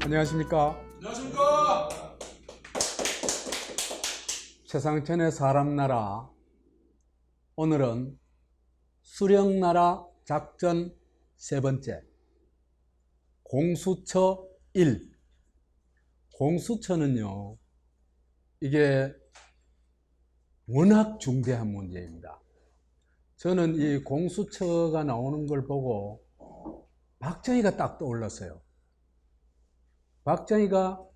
안녕하십니까. 안녕하십니까. 최상천의 사람나라. 오늘은 수령나라 작전 세 번째, 공수처 1. 공수처는요, 이게 워낙 중대한 문제입니다. 저는 이 공수처가 나오는 걸 보고 박정희가 딱 떠올랐어요. 박정희가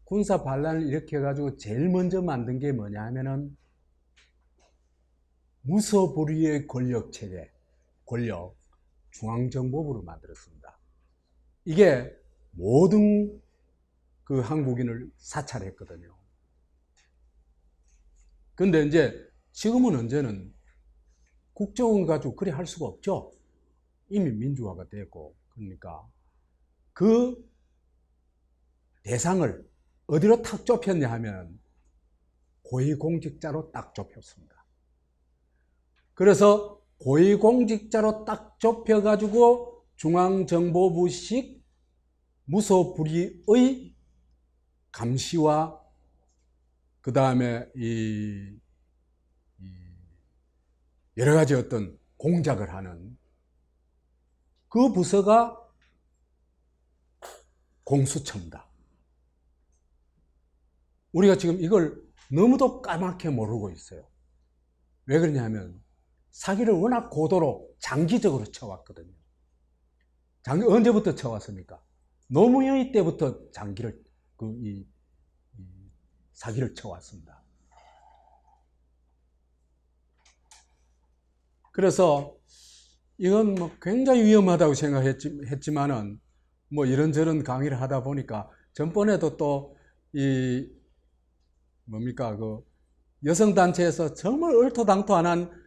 군사 반란을 일으켜가지고 제일 먼저 만든 게 뭐냐 하면은 무소불위의 권력체계, 권력, 중앙정보부를 만들었습니다. 이게 모든 그 한국인을 사찰했거든요. 근데 이제 지금은 언제는 국정원 가지고 그리 할 수가 없죠. 이미 민주화가 됐고. 그러니까 그 대상을 어디로 탁 좁혔냐 하면 고위공직자로 딱 좁혔습니다. 그래서 고위공직자로 딱 좁혀가지고 중앙정보부식 무소불위의 감시와 그 다음에 여러 가지 어떤 공작을 하는 그 부서가 공수처입니다. 우리가 지금 이걸 너무도 까맣게 모르고 있어요. 왜 그러냐면 사기를 워낙 고도로 장기적으로 쳐왔거든요. 언제부터 쳐왔습니까? 노무현 때부터 사기를 쳐왔습니다. 그래서 이건 뭐 굉장히 위험하다고 생각했지만은 뭐 이런저런 강의를 하다 보니까 전번에도 또 여성단체에서 정말 얼토당토 안 한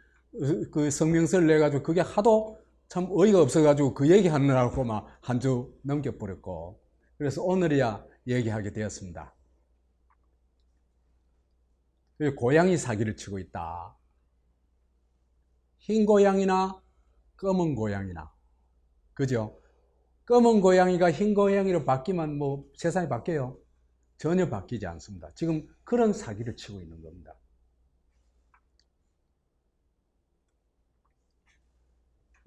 그 성명서를 내가지고 그게 하도 참 어이가 없어가지고 그 얘기 하느라고 막 한 주 넘겨버렸고, 그래서 오늘이야 얘기하게 되었습니다. 고양이 사기를 치고 있다. 흰 고양이나 검은 고양이나, 그죠? 검은 고양이가 흰 고양이로 바뀌면 뭐 세상이 바뀌어요? 전혀 바뀌지 않습니다. 지금 그런 사기를 치고 있는 겁니다.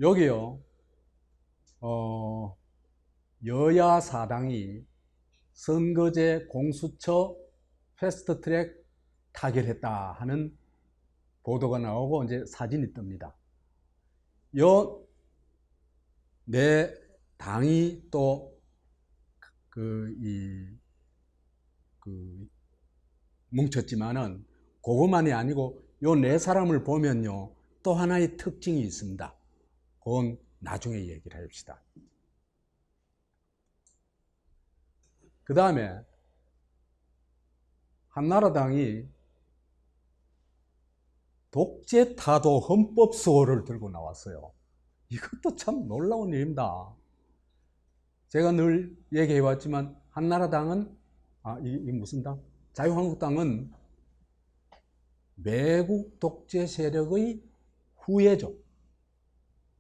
여기요, 여야 사당이 선거제 공수처 패스트트랙 타결했다 하는 보도가 나오고 이제 사진이 뜹니다. 내 당이 또 뭉쳤지만은 그것만이 아니고 요 네 사람을 보면요 또 하나의 특징이 있습니다. 그건 나중에 얘기를 합시다. 그 다음에 한나라당이 독재타도 헌법수호를 들고 나왔어요. 이것도 참 놀라운 일입니다. 제가 늘 얘기해왔지만 한나라당은 이게 무슨 당? 자유한국당은 매국 독재 세력의 후예죠.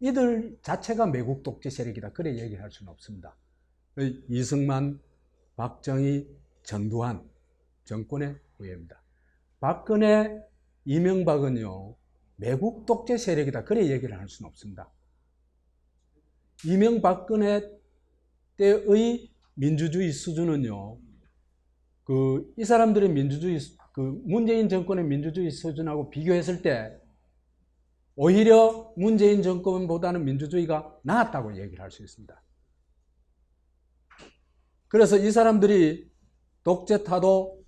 이들 자체가 매국 독재 세력이다. 그래 얘기할 수는 없습니다. 이승만, 박정희, 전두환 정권의 후예입니다. 박근혜, 이명박은요 매국 독재 세력이다. 그래 얘기를 할 수는 없습니다. 이명박근혜 때의 민주주의 수준은요, 이 사람들의 민주주의, 문재인 정권의 민주주의 수준하고 비교했을 때 오히려 문재인 정권보다는 민주주의가 나았다고 얘기를 할 수 있습니다. 그래서 이 사람들이 독재타도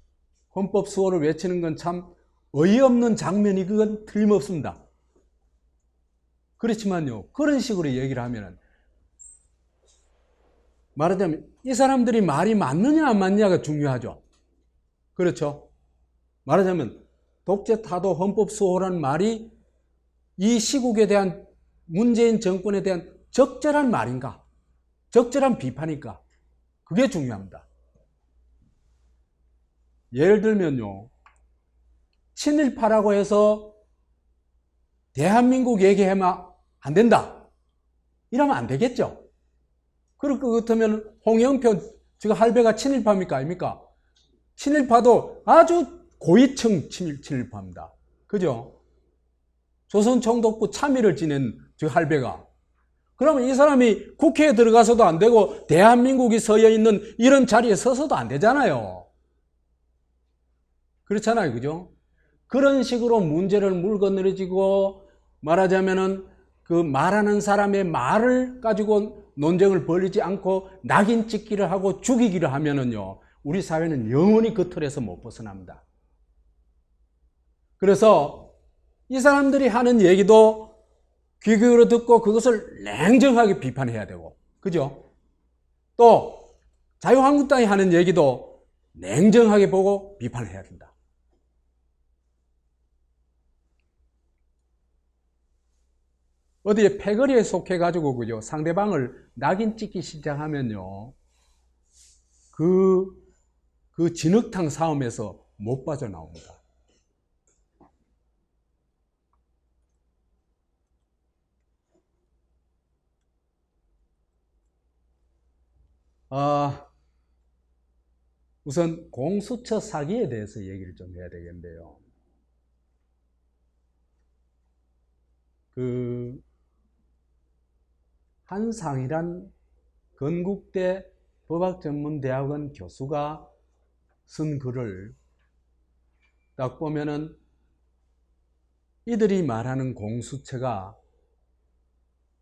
헌법 수호를 외치는 건 참 어이없는 장면이 그건 틀림없습니다. 그렇지만요, 그런 식으로 얘기를 하면은 말하자면 이 사람들이 말이 맞느냐 안 맞느냐가 중요하죠. 그렇죠? 말하자면 독재타도 헌법 수호라는 말이 이 시국에 대한 문재인 정권에 대한 적절한 말인가? 적절한 비판인가? 그게 중요합니다. 예를 들면요, 친일파라고 해서 대한민국 얘기하면 안 된다. 이러면 안 되겠죠. 그럴 것 같으면 홍영표 지금 할배가 친일파입니까? 아닙니까? 친일파도 아주 고위층 친일파입니다. 그죠? 조선총독부 참의를 지낸 저 할배가. 그러면 이 사람이 국회에 들어가서도 안 되고 대한민국이 서여 있는 이런 자리에 서서도 안 되잖아요. 그렇잖아요. 그죠? 그런 식으로 문제를 물건느려지고 말하자면은 그 말하는 사람의 말을 가지고 논쟁을 벌이지 않고 낙인 찍기를 하고 죽이기를 하면은요, 우리 사회는 영원히 그 틀에서 못 벗어납니다. 그래서 이 사람들이 하는 얘기도 귀 기울여 듣고 그것을 냉정하게 비판해야 되고, 그죠? 또 자유한국당이 하는 얘기도 냉정하게 보고 비판해야 된다. 어디에 패거리에 속해가지고, 그죠? 상대방을 낙인 찍기 시작하면요, 그 진흙탕 싸움에서 못 빠져나옵니다. 우선 공수처 사기에 대해서 얘기를 좀 해야 되겠는데요. 한상이란 건국대 법학전문대학원 교수가 쓴 글을 딱 보면은 이들이 말하는 공수처가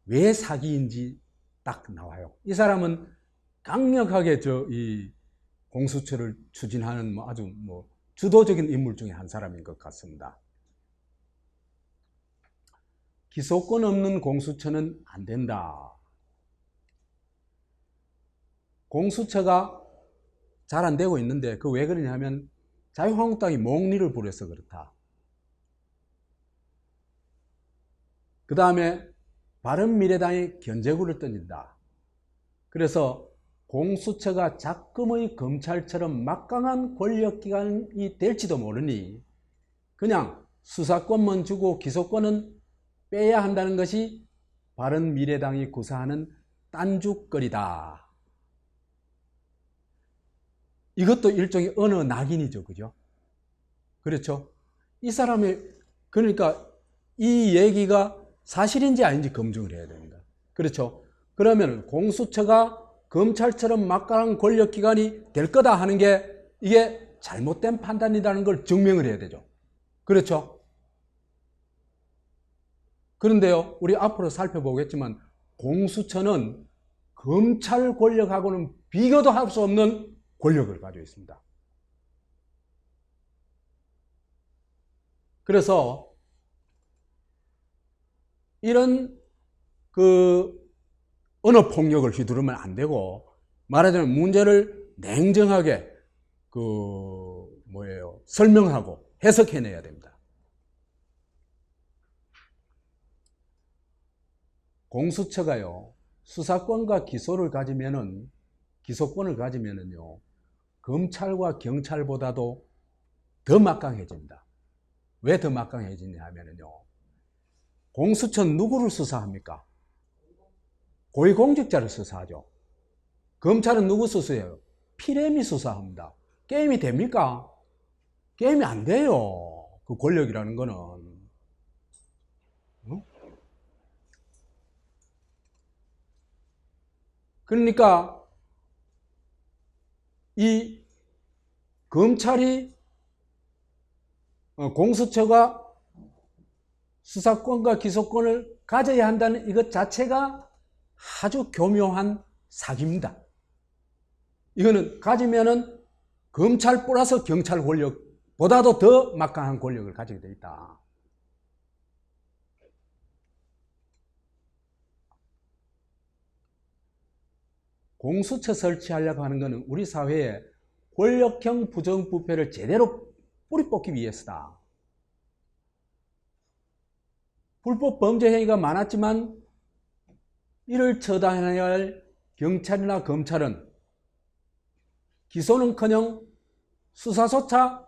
왜 사기인지 딱 나와요. 이 사람은 강력하게 이 공수처를 추진하는 아주 주도적인 인물 중에 한 사람인 것 같습니다. 기소권 없는 공수처는 안 된다. 공수처가 잘 안 되고 있는데 그 왜 그러냐면 자유한국당이 몽리를 부려서 그렇다. 그 다음에 바른미래당이 견제구를 던진다. 그래서 공수처가 작금의 검찰처럼 막강한 권력기관이 될지도 모르니 그냥 수사권만 주고 기소권은 빼야 한다는 것이 바른미래당이 구사하는 딴죽거리다. 이것도 일종의 언어 낙인이죠. 그죠? 그렇죠? 이 사람의, 그러니까 이 얘기가 사실인지 아닌지 검증을 해야 됩니다. 그렇죠? 그러면 공수처가 검찰처럼 막강한 권력기관이 될 거다 하는 게 이게 잘못된 판단이라는 걸 증명을 해야 되죠. 그렇죠? 그런데요, 우리 앞으로 살펴보겠지만 공수처는 검찰 권력하고는 비교도 할 수 없는 권력을 가지고 있습니다. 그래서 이런 언어 폭력을 휘두르면 안 되고, 말하자면 문제를 냉정하게 설명하고 해석해내야 됩니다. 공수처가요, 수사권과 기소권을 가지면은요, 검찰과 경찰보다도 더 막강해집니다. 왜 더 막강해지냐 하면은요, 공수처는 누구를 수사합니까? 고위공직자를 수사하죠. 검찰은 누구 수사해요? 피레미 수사합니다. 게임이 됩니까? 게임이 안 돼요. 그 권력이라는 거는. 그러니까 이 검찰이 공수처가 수사권과 기소권을 가져야 한다는 이것 자체가 아주 교묘한 사기입니다. 이거는 가지면은 검찰 플러스 경찰 권력보다도 더 막강한 권력을 가지게 돼 있다. 공수처 설치하려고 하는 것은 우리 사회에 권력형 부정부패를 제대로 뿌리 뽑기 위해서다. 불법 범죄 행위가 많았지만 이를 처단해야 할 경찰이나 검찰은 기소는커녕 수사조차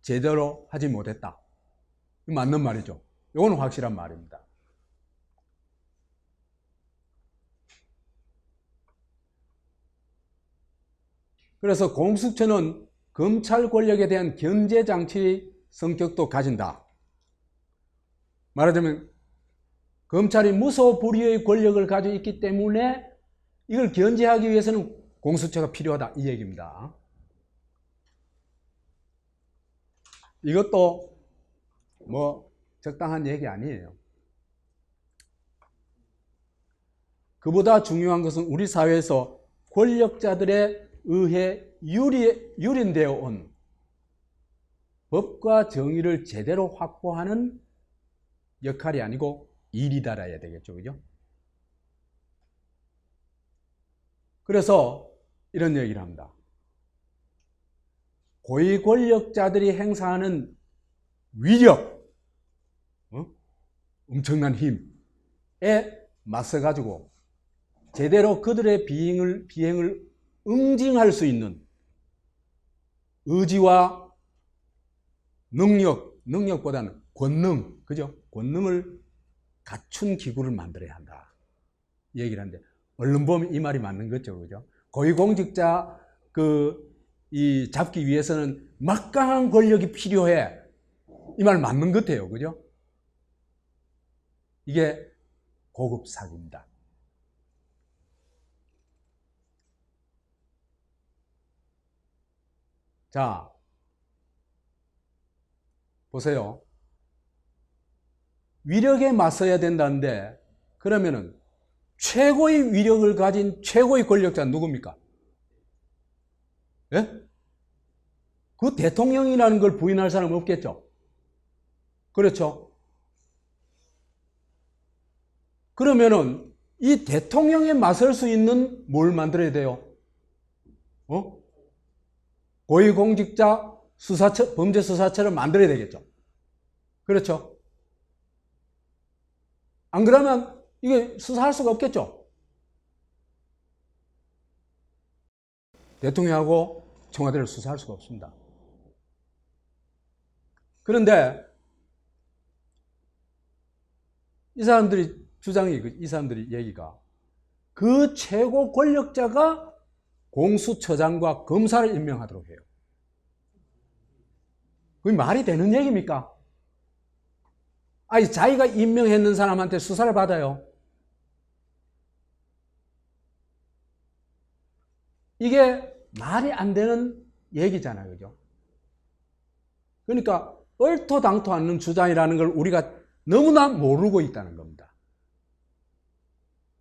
제대로 하지 못했다. 맞는 말이죠. 이건 확실한 말입니다. 그래서 공수처는 검찰 권력에 대한 견제 장치 성격도 가진다. 말하자면 검찰이 무소불위의 권력을 가지고 있기 때문에 이걸 견제하기 위해서는 공수처가 필요하다, 이 얘기입니다. 이것도 뭐 적당한 얘기 아니에요. 그보다 중요한 것은 우리 사회에서 권력자들에 의해 유린되어 온 법과 정의를 제대로 확보하는 역할이 아니고 일이다라야 되겠죠, 그죠? 그래서 이런 얘기를 합니다. 고위 권력자들이 행사하는 위력, 엄청난 힘에 맞서가지고 제대로 그들의 비행을 응징할 수 있는 의지와 능력보다는 권능, 그죠? 권능을 갖춘 기구를 만들어야 한다. 이 얘기를 하는데, 얼른 보면 이 말이 맞는 거죠, 그죠? 고위공직자 이 잡기 위해서는 막강한 권력이 필요해. 이 말 맞는 것 같아요, 그죠? 이게 고급 사기입니다. 자, 보세요. 위력에 맞서야 된다는데, 그러면은 최고의 위력을 가진 최고의 권력자는 누굽니까? 예? 그 대통령이라는 걸 부인할 사람은 없겠죠? 그렇죠? 그러면은 이 대통령에 맞설 수 있는 뭘 만들어야 돼요? 고위공직자 범죄수사처를 만들어야 되겠죠? 그렇죠? 안 그러면 이게 수사할 수가 없겠죠? 대통령하고 청와대를 수사할 수가 없습니다. 그런데 이 사람들이 얘기가 그 최고 권력자가 공수처장과 검사를 임명하도록 해요. 그게 말이 되는 얘기입니까? 아니, 자기가 임명했는 사람한테 수사를 받아요. 이게 말이 안 되는 얘기잖아요, 그죠? 그러니까 얼토당토 않는 주장이라는 걸 우리가 너무나 모르고 있다는 겁니다.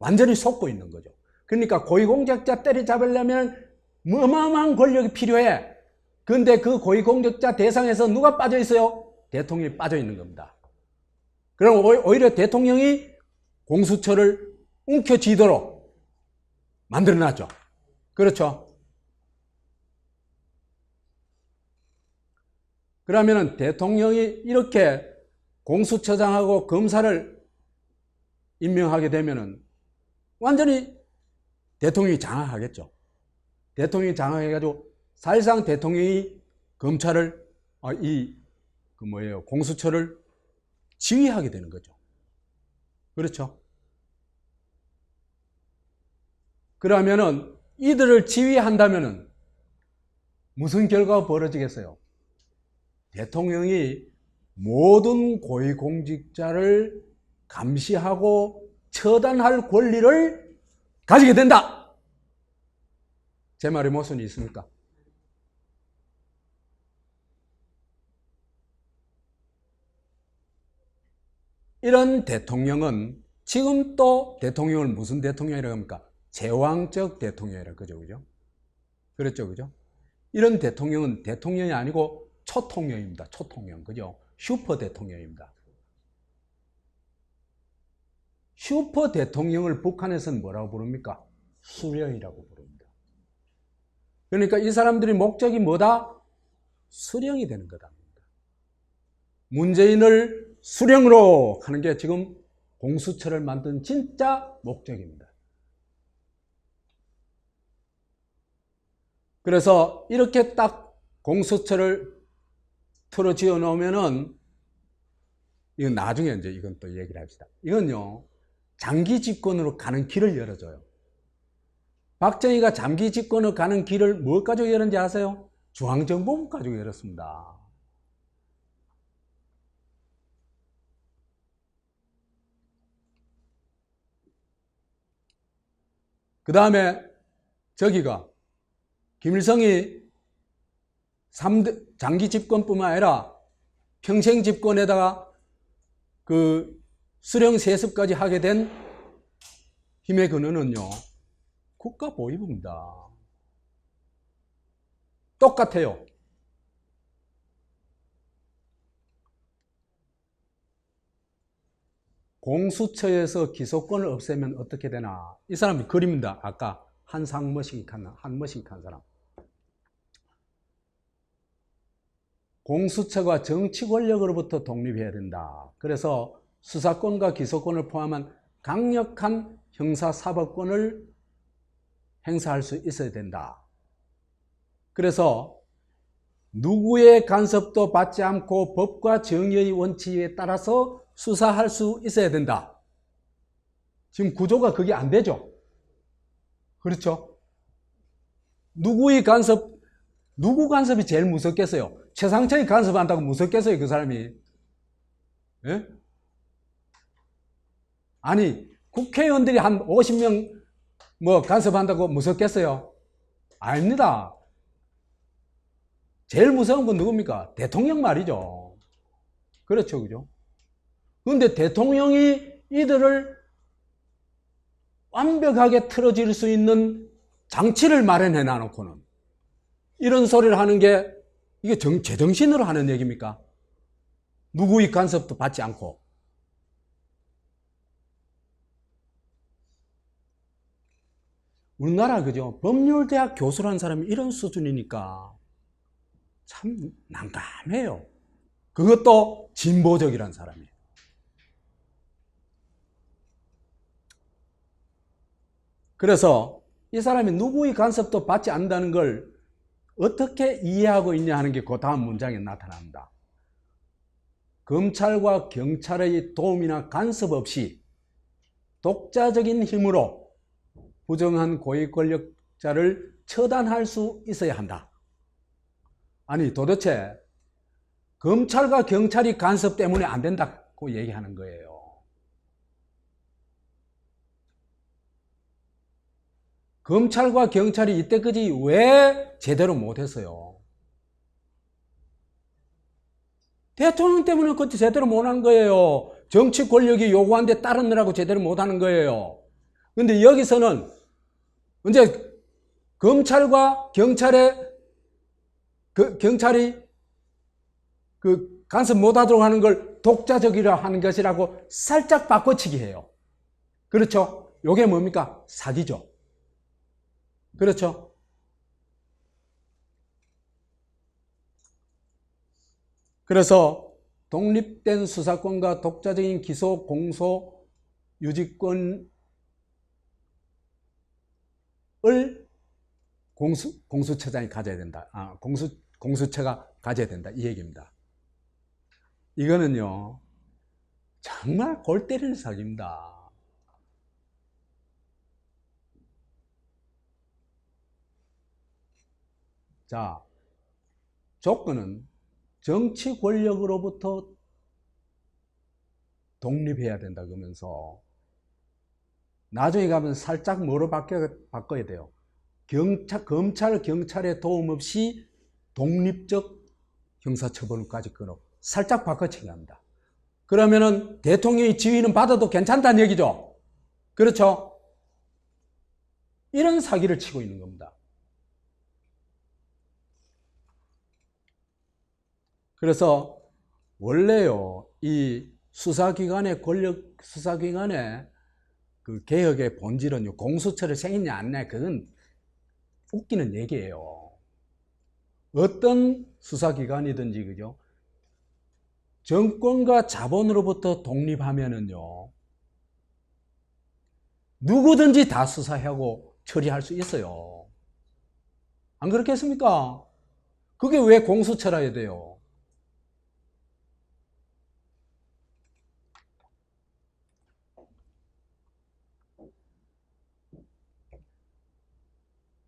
완전히 속고 있는 거죠. 그러니까 고위공직자 때려잡으려면 어마어마한 권력이 필요해. 그런데 그 고위공직자 대상에서 누가 빠져 있어요? 대통령이 빠져 있는 겁니다. 그럼 오히려 대통령이 공수처를 움켜쥐도록 만들어놨죠. 그렇죠? 그러면은 대통령이 이렇게 공수처장하고 검사를 임명하게 되면은 완전히 대통령이 장악하겠죠. 대통령이 장악해가지고 사실상 대통령이 검찰을 공수처를 지휘하게 되는 거죠. 그렇죠? 그러면은 이들을 지휘한다면은 무슨 결과가 벌어지겠어요? 대통령이 모든 고위공직자를 감시하고 처단할 권리를 가지게 된다. 제 말에 모순이 있습니까? 이런 대통령은 지금 또 대통령을 무슨 대통령이라고 합니까? 제왕적 대통령이라고 그죠, 그죠? 그렇죠, 그죠? 이런 대통령은 대통령이 아니고 초통령입니다. 초통령, 그죠? 슈퍼 대통령입니다. 슈퍼 대통령을 북한에서는 뭐라고 부릅니까? 수령이라고 부릅니다. 그러니까 이 사람들이 목적이 뭐다? 수령이 되는 거다. 문재인을 수령으로 하는 게 지금 공수처를 만든 진짜 목적입니다. 그래서 이렇게 딱 공수처를 틀어지어 놓으면은 이건 나중에 이제 이건 또 얘기를 합시다. 이건요, 장기 집권으로 가는 길을 열어줘요. 박정희가 장기 집권을 가는 길을 뭘 가지고 열었는지 아세요? 중앙정보국 가지고 열었습니다. 그 다음에 저기가 김일성이 3대 장기 집권뿐만 아니라 평생 집권에다가 그 수령 세습까지 하게 된 힘의 근원은요, 국가보위부입니다. 똑같아요. 공수처에서 기소권을 없애면 어떻게 되나? 이 사람이 그림입니다. 아까 한머신칸 사람. 공수처가 정치 권력으로부터 독립해야 된다. 그래서 수사권과 기소권을 포함한 강력한 형사사법권을 행사할 수 있어야 된다. 그래서 누구의 간섭도 받지 않고 법과 정의의 원칙에 따라서 수사할 수 있어야 된다. 지금 구조가 그게 안 되죠. 그렇죠? 누구 간섭이 제일 무섭겠어요? 최상철이 간섭한다고 무섭겠어요, 그 사람이? 예? 아니, 국회의원들이 한 50명 간섭한다고 무섭겠어요? 아닙니다. 제일 무서운 건 누굽니까? 대통령 말이죠. 그렇죠, 그죠? 그런데 대통령이 이들을 완벽하게 틀어질 수 있는 장치를 마련해 놔놓고는 이런 소리를 하는 게 이게 제정신으로 하는 얘기입니까? 누구의 간섭도 받지 않고. 우리나라 그죠? 법률대학 교수라는 사람이 이런 수준이니까 참 난감해요. 그것도 진보적이란 사람이에요. 그래서 이 사람이 누구의 간섭도 받지 않는다는 걸 어떻게 이해하고 있냐 하는 게 그 다음 문장에 나타납니다. 검찰과 경찰의 도움이나 간섭 없이 독자적인 힘으로 부정한 고위 권력자를 처단할 수 있어야 한다. 아니 도대체 검찰과 경찰이 간섭 때문에 안 된다고 얘기하는 거예요. 검찰과 경찰이 이때까지 왜 제대로 못했어요? 대통령 때문에 그때 제대로 못한 거예요. 정치 권력이 요구한 데 따르느라고 제대로 못하는 거예요. 근데 여기서는 이제 검찰과 경찰이 그 간섭 못하도록 하는 걸 독자적이라 하는 것이라고 살짝 바꿔치기 해요. 그렇죠? 요게 뭡니까? 사기죠. 그렇죠? 그래서 독립된 수사권과 독자적인 기소, 공소, 유지권을 공수처장이 가져야 된다. 공수처가 가져야 된다. 이 얘기입니다. 이거는요, 정말 골 때리는 사기입니다. 자, 조건은 정치 권력으로부터 독립해야 된다 그러면서 나중에 가면 살짝 뭐로 바꿔야 돼요? 검찰, 경찰의 도움 없이 독립적 형사처벌까지 끊어 살짝 바꿔치기 합니다. 그러면은 대통령의 지휘는 받아도 괜찮다는 얘기죠. 그렇죠? 이런 사기를 치고 있는 겁니다. 그래서 원래요, 이 수사기관의 그 개혁의 본질은요, 공수처를 생기냐 안 냐, 그건 웃기는 얘기예요. 어떤 수사기관이든지, 그죠? 정권과 자본으로부터 독립하면은요, 누구든지 다 수사하고 처리할 수 있어요. 안 그렇겠습니까? 그게 왜 공수처라 해야 돼요?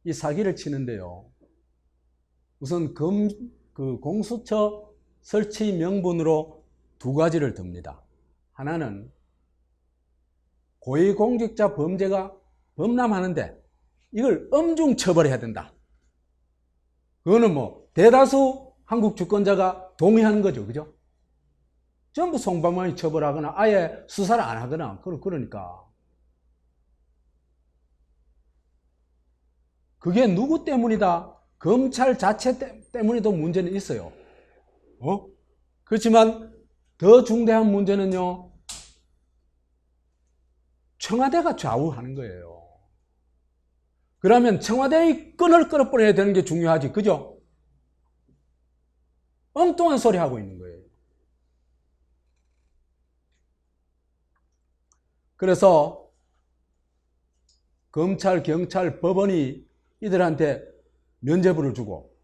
이 사기를 치는데요. 우선 공수처 설치 명분으로 두 가지를 듭니다. 하나는 고위공직자 범죄가 범람하는데 이걸 엄중 처벌해야 된다. 그거는 뭐 대다수 한국 주권자가 동의하는 거죠. 그죠? 전부 송방망이 처벌하거나 아예 수사를 안 하거나 그러니까 그게 누구 때문이다? 검찰 자체 때문에도 문제는 있어요. 그렇지만 더 중대한 문제는요, 청와대가 좌우하는 거예요. 그러면 청와대의 끈을 끌어버려야 되는 게 중요하지. 그죠? 엉뚱한 소리 하고 있는 거예요. 그래서 검찰, 경찰, 법원이 이들한테 면죄부를 주고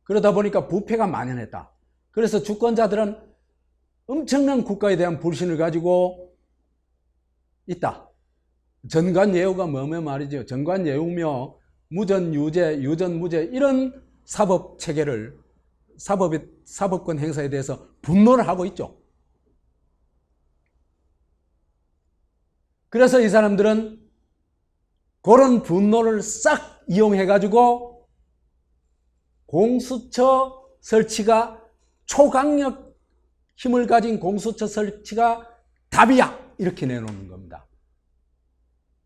그러다 보니까 부패가 만연했다. 그래서 주권자들은 엄청난 국가에 대한 불신을 가지고 있다. 전관예우가 뭐며 말이죠. 전관예우며 무전유죄, 유전무죄 이런 사법체계를 사법권 행사에 대해서 분노를 하고 있죠. 그래서 이 사람들은 그런 분노를 싹 이용해가지고 공수처 설치가 초강력 힘을 가진 공수처 설치가 답이야 이렇게 내놓는 겁니다.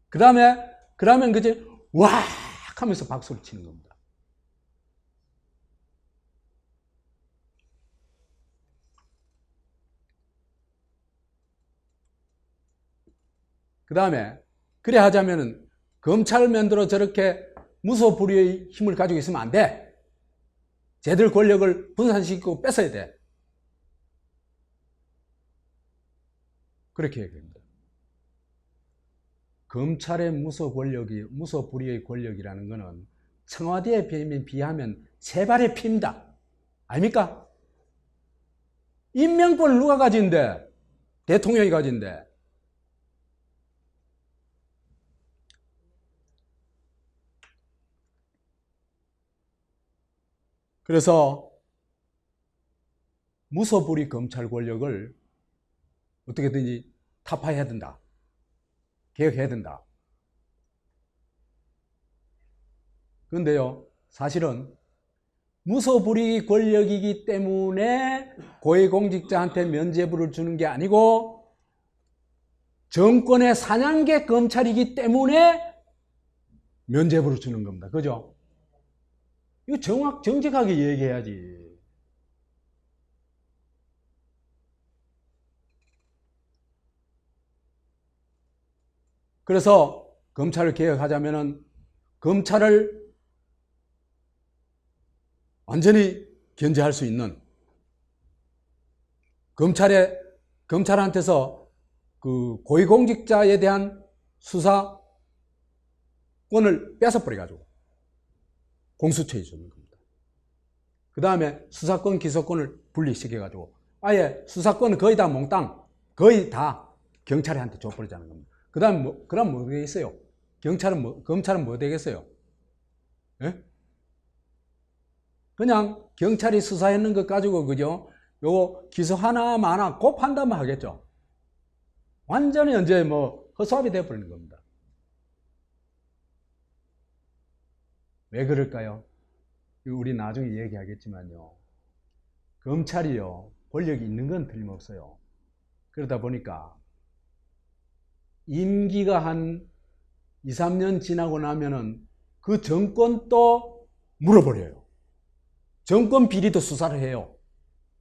그러면 그제 와 하면서 박수를 치는 겁니다. 그 다음에 그래 하자면은 검찰면으로 저렇게 무소불위의 힘을 가지고 있으면 안 돼. 쟤들 권력을 분산시키고 뺏어야 돼. 그렇게 얘기합니다. 검찰의 무소불위의 권력이라는 것은 청와대에 비하면 세 발의 피입니다. 아닙니까? 임명권을 누가 가진대? 대통령이 가진대. 그래서 무소불위 검찰 권력을 어떻게든지 타파해야 된다. 개혁해야 된다. 그런데요, 사실은 무소불위 권력이기 때문에 고위공직자한테 면죄부를 주는 게 아니고 정권의 사냥개 검찰이기 때문에 면죄부를 주는 겁니다. 그죠? 이거 정직하게 얘기해야지. 그래서 검찰을 개혁하자면은 검찰을 완전히 견제할 수 있는 검찰한테서 그 고위공직자에 대한 수사권을 뺏어버려가지고 공수처에 주는 겁니다. 그 다음에 수사권, 기소권을 분리시켜가지고 아예 수사권은 거의 다 몽땅, 거의 다 경찰한테 줘버리자는 겁니다. 그럼 뭐 되겠어요? 검찰은 뭐 되겠어요? 예? 그냥 경찰이 수사했는 것 가지고, 그죠? 요거 기소 하나 마나 그 판단만 하겠죠. 완전히 이제 뭐 허수아비 돼버리는 겁니다. 왜 그럴까요? 우리 나중에 얘기하겠지만요. 검찰이요, 권력이 있는 건 틀림없어요. 그러다 보니까 임기가 한 2, 3년 지나고 나면은 그 정권도 물어버려요. 정권 비리도 수사를 해요.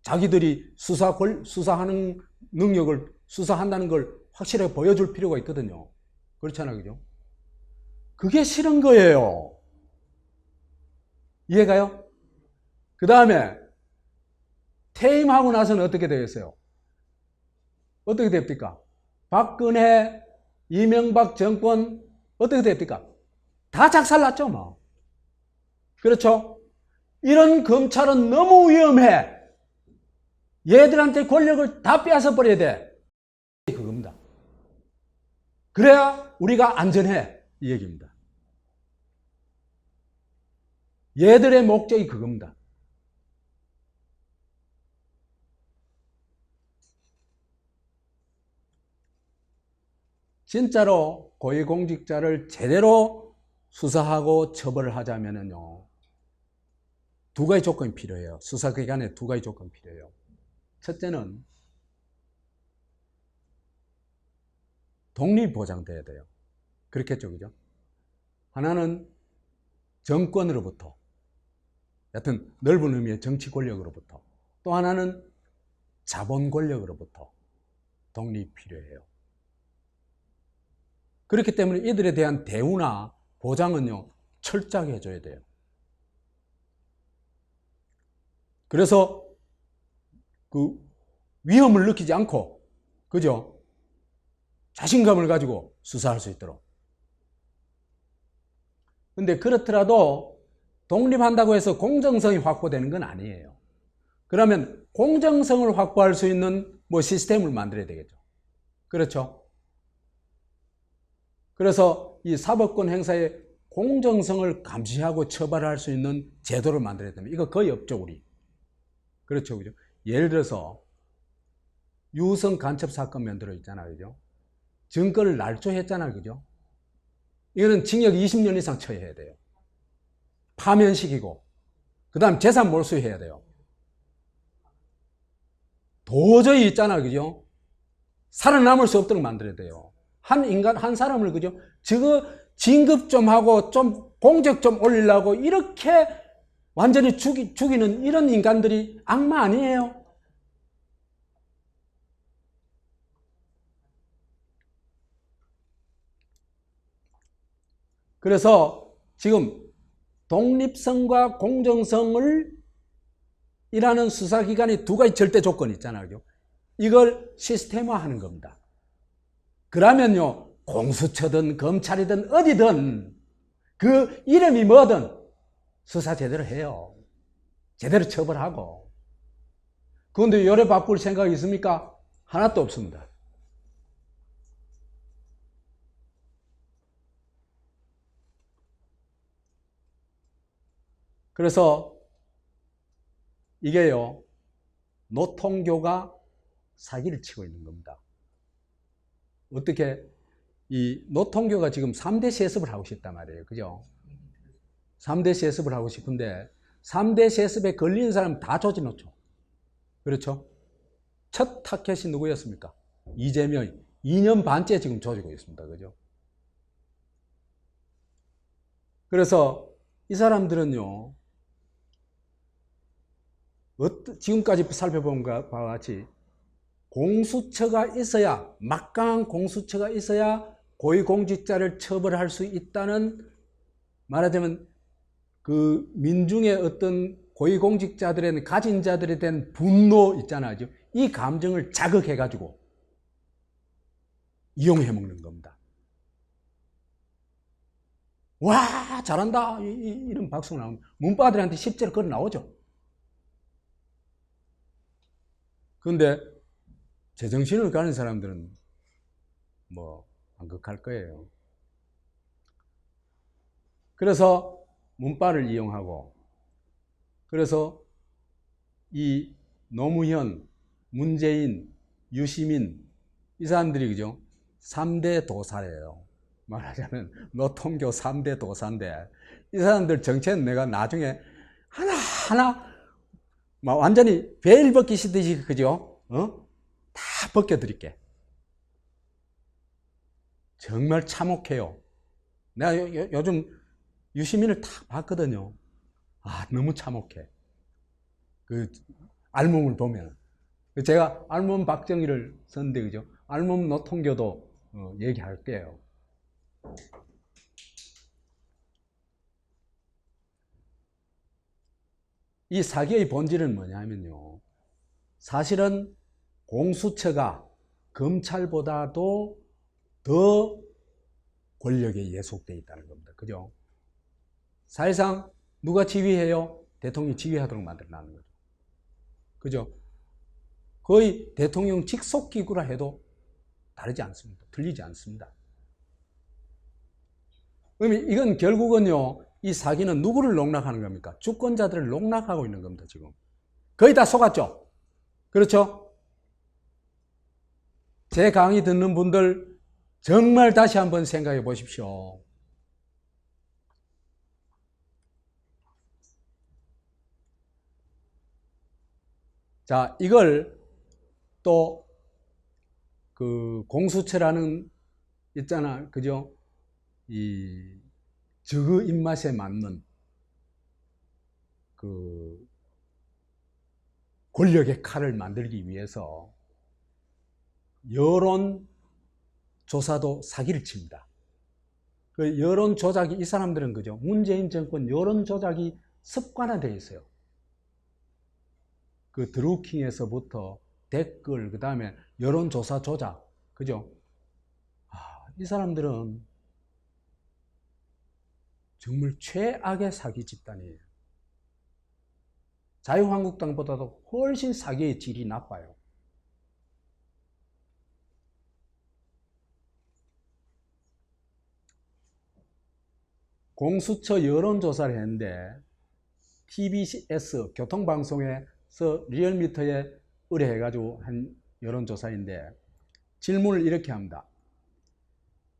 자기들이 수사하는 능력을, 수사한다는 걸 확실하게 보여줄 필요가 있거든요. 그렇잖아요. 그죠? 그게 싫은 거예요. 이해가요? 그 다음에 퇴임하고 나서는 어떻게 되겠어요? 어떻게 됩니까? 박근혜, 이명박 정권 어떻게 됩니까? 다 작살났죠, 뭐. 그렇죠? 이런 검찰은 너무 위험해. 얘들한테 권력을 다 빼앗아 버려야 돼. 그겁니다. 그래야 우리가 안전해. 이 얘기입니다. 얘들의 목적이 그겁니다. 진짜로 고위공직자를 제대로 수사하고 처벌을 하자면요, 두 가지 조건이 필요해요. 수사기관에 두 가지 조건이 필요해요. 첫째는 독립이 보장돼야 돼요. 그렇겠죠, 그죠? 하나는 정권으로부터, 여튼 넓은 의미의 정치 권력으로부터, 또 하나는 자본 권력으로부터 독립이 필요해요. 그렇기 때문에 이들에 대한 대우나 보장은요, 철저하게 해줘야 돼요. 그래서 그 위험을 느끼지 않고, 그죠? 자신감을 가지고 수사할 수 있도록. 근데 그렇더라도 독립한다고 해서 공정성이 확보되는 건 아니에요. 그러면 공정성을 확보할 수 있는 뭐 시스템을 만들어야 되겠죠. 그렇죠? 그래서 이 사법권 행사의 공정성을 감시하고 처벌할 수 있는 제도를 만들어야 됩니다. 이거 거의 없죠, 우리. 그렇죠, 그죠? 예를 들어서 유성 간첩 사건 면들어 있잖아요, 그죠? 증거를 날조했잖아요, 그죠? 이거는 징역 20년 이상 처해야 돼요. 파면시키고, 그 다음 재산 몰수해야 돼요. 도저히 있잖아요, 그죠? 살아남을 수 없도록 만들어야 돼요. 한 인간, 한 사람을, 그죠? 저거 진급 좀 하고 좀 공적 좀 올리려고 이렇게 완전히 죽이는 이런 인간들이 악마 아니에요? 그래서 지금 독립성과 공정성을 이라는 수사기관의 두 가지 절대 조건이 있잖아요. 이걸 시스템화하는 겁니다. 그러면요, 공수처든 검찰이든 어디든 그 이름이 뭐든 수사 제대로 해요. 제대로 처벌하고. 그런데 요래 바꿀 생각이 있습니까? 하나도 없습니다. 그래서 이게요, 노통교가 사기를 치고 있는 겁니다. 어떻게? 이 노통교가 지금 3대 세습을 하고 싶단 말이에요. 그죠? 3대 세습을 하고 싶은데 3대 세습에 걸린 사람 다 조지놓죠. 그렇죠? 첫 타켓이 누구였습니까? 이재명이 2년 반째 지금 조지고 있습니다. 그죠? 그래서 이 사람들은요, 지금까지 살펴본 바와 같이 공수처가 있어야, 막강한 공수처가 있어야 고위공직자를 처벌할 수 있다는, 말하자면 그 민중의 어떤 고위공직자들의 가진 자들에 대한 분노 있잖아요. 이 감정을 자극해가지고 이용해 먹는 겁니다. 와, 잘한다, 이런 박수가 나옵니다. 문바들한테 실제로 그걸 나오죠. 그런데 제정신을 가는 사람들은 뭐 안극할 거예요. 그래서 문바를 이용하고, 그래서 이 노무현, 문재인, 유시민, 이 사람들이, 그죠? 3대 도사예요. 말하자면 노통교 3대 도사인데, 이 사람들 정체는 내가 나중에 하나하나 완전히 베일 벗기시듯이, 그죠? 다 벗겨드릴게. 정말 참혹해요. 내가 요즘 유시민을 다 봤거든요. 아, 너무 참혹해. 그 알몸을 보면. 제가 알몸 박정희를 썼는데, 그죠? 알몸 노통교도 얘기할게요. 이 사기의 본질은 뭐냐면요, 사실은 공수처가 검찰보다도 더 권력에 예속되어 있다는 겁니다. 그죠? 사실상 누가 지휘해요? 대통령이 지휘하도록 만들어놨는 거죠. 그죠? 거의 대통령 직속 기구라 해도 다르지 않습니다. 틀리지 않습니다. 그러면 이건 결국은요, 이 사기는 누구를 농락하는 겁니까? 주권자들을 농락하고 있는 겁니다, 지금. 거의 다 속았죠? 그렇죠? 제 강의 듣는 분들 정말 다시 한번 생각해 보십시오. 자, 이걸 또 그 공수처라는 있잖아, 그죠? 이 저그 입맛에 맞는 그 권력의 칼을 만들기 위해서 여론 조사도 사기를 칩니다. 그 여론 조작이, 이 사람들은 그죠? 문재인 정권 여론 조작이 습관화되어 있어요. 그 드루킹에서부터 댓글, 그 다음에 여론조사 조작, 그죠? 이 사람들은 정말 최악의 사기 집단이에요. 자유한국당보다도 훨씬 사기의 질이 나빠요. 공수처 여론조사를 했는데 TBS 교통방송에서 리얼미터에 의뢰해가지고 한 여론조사인데 질문을 이렇게 합니다.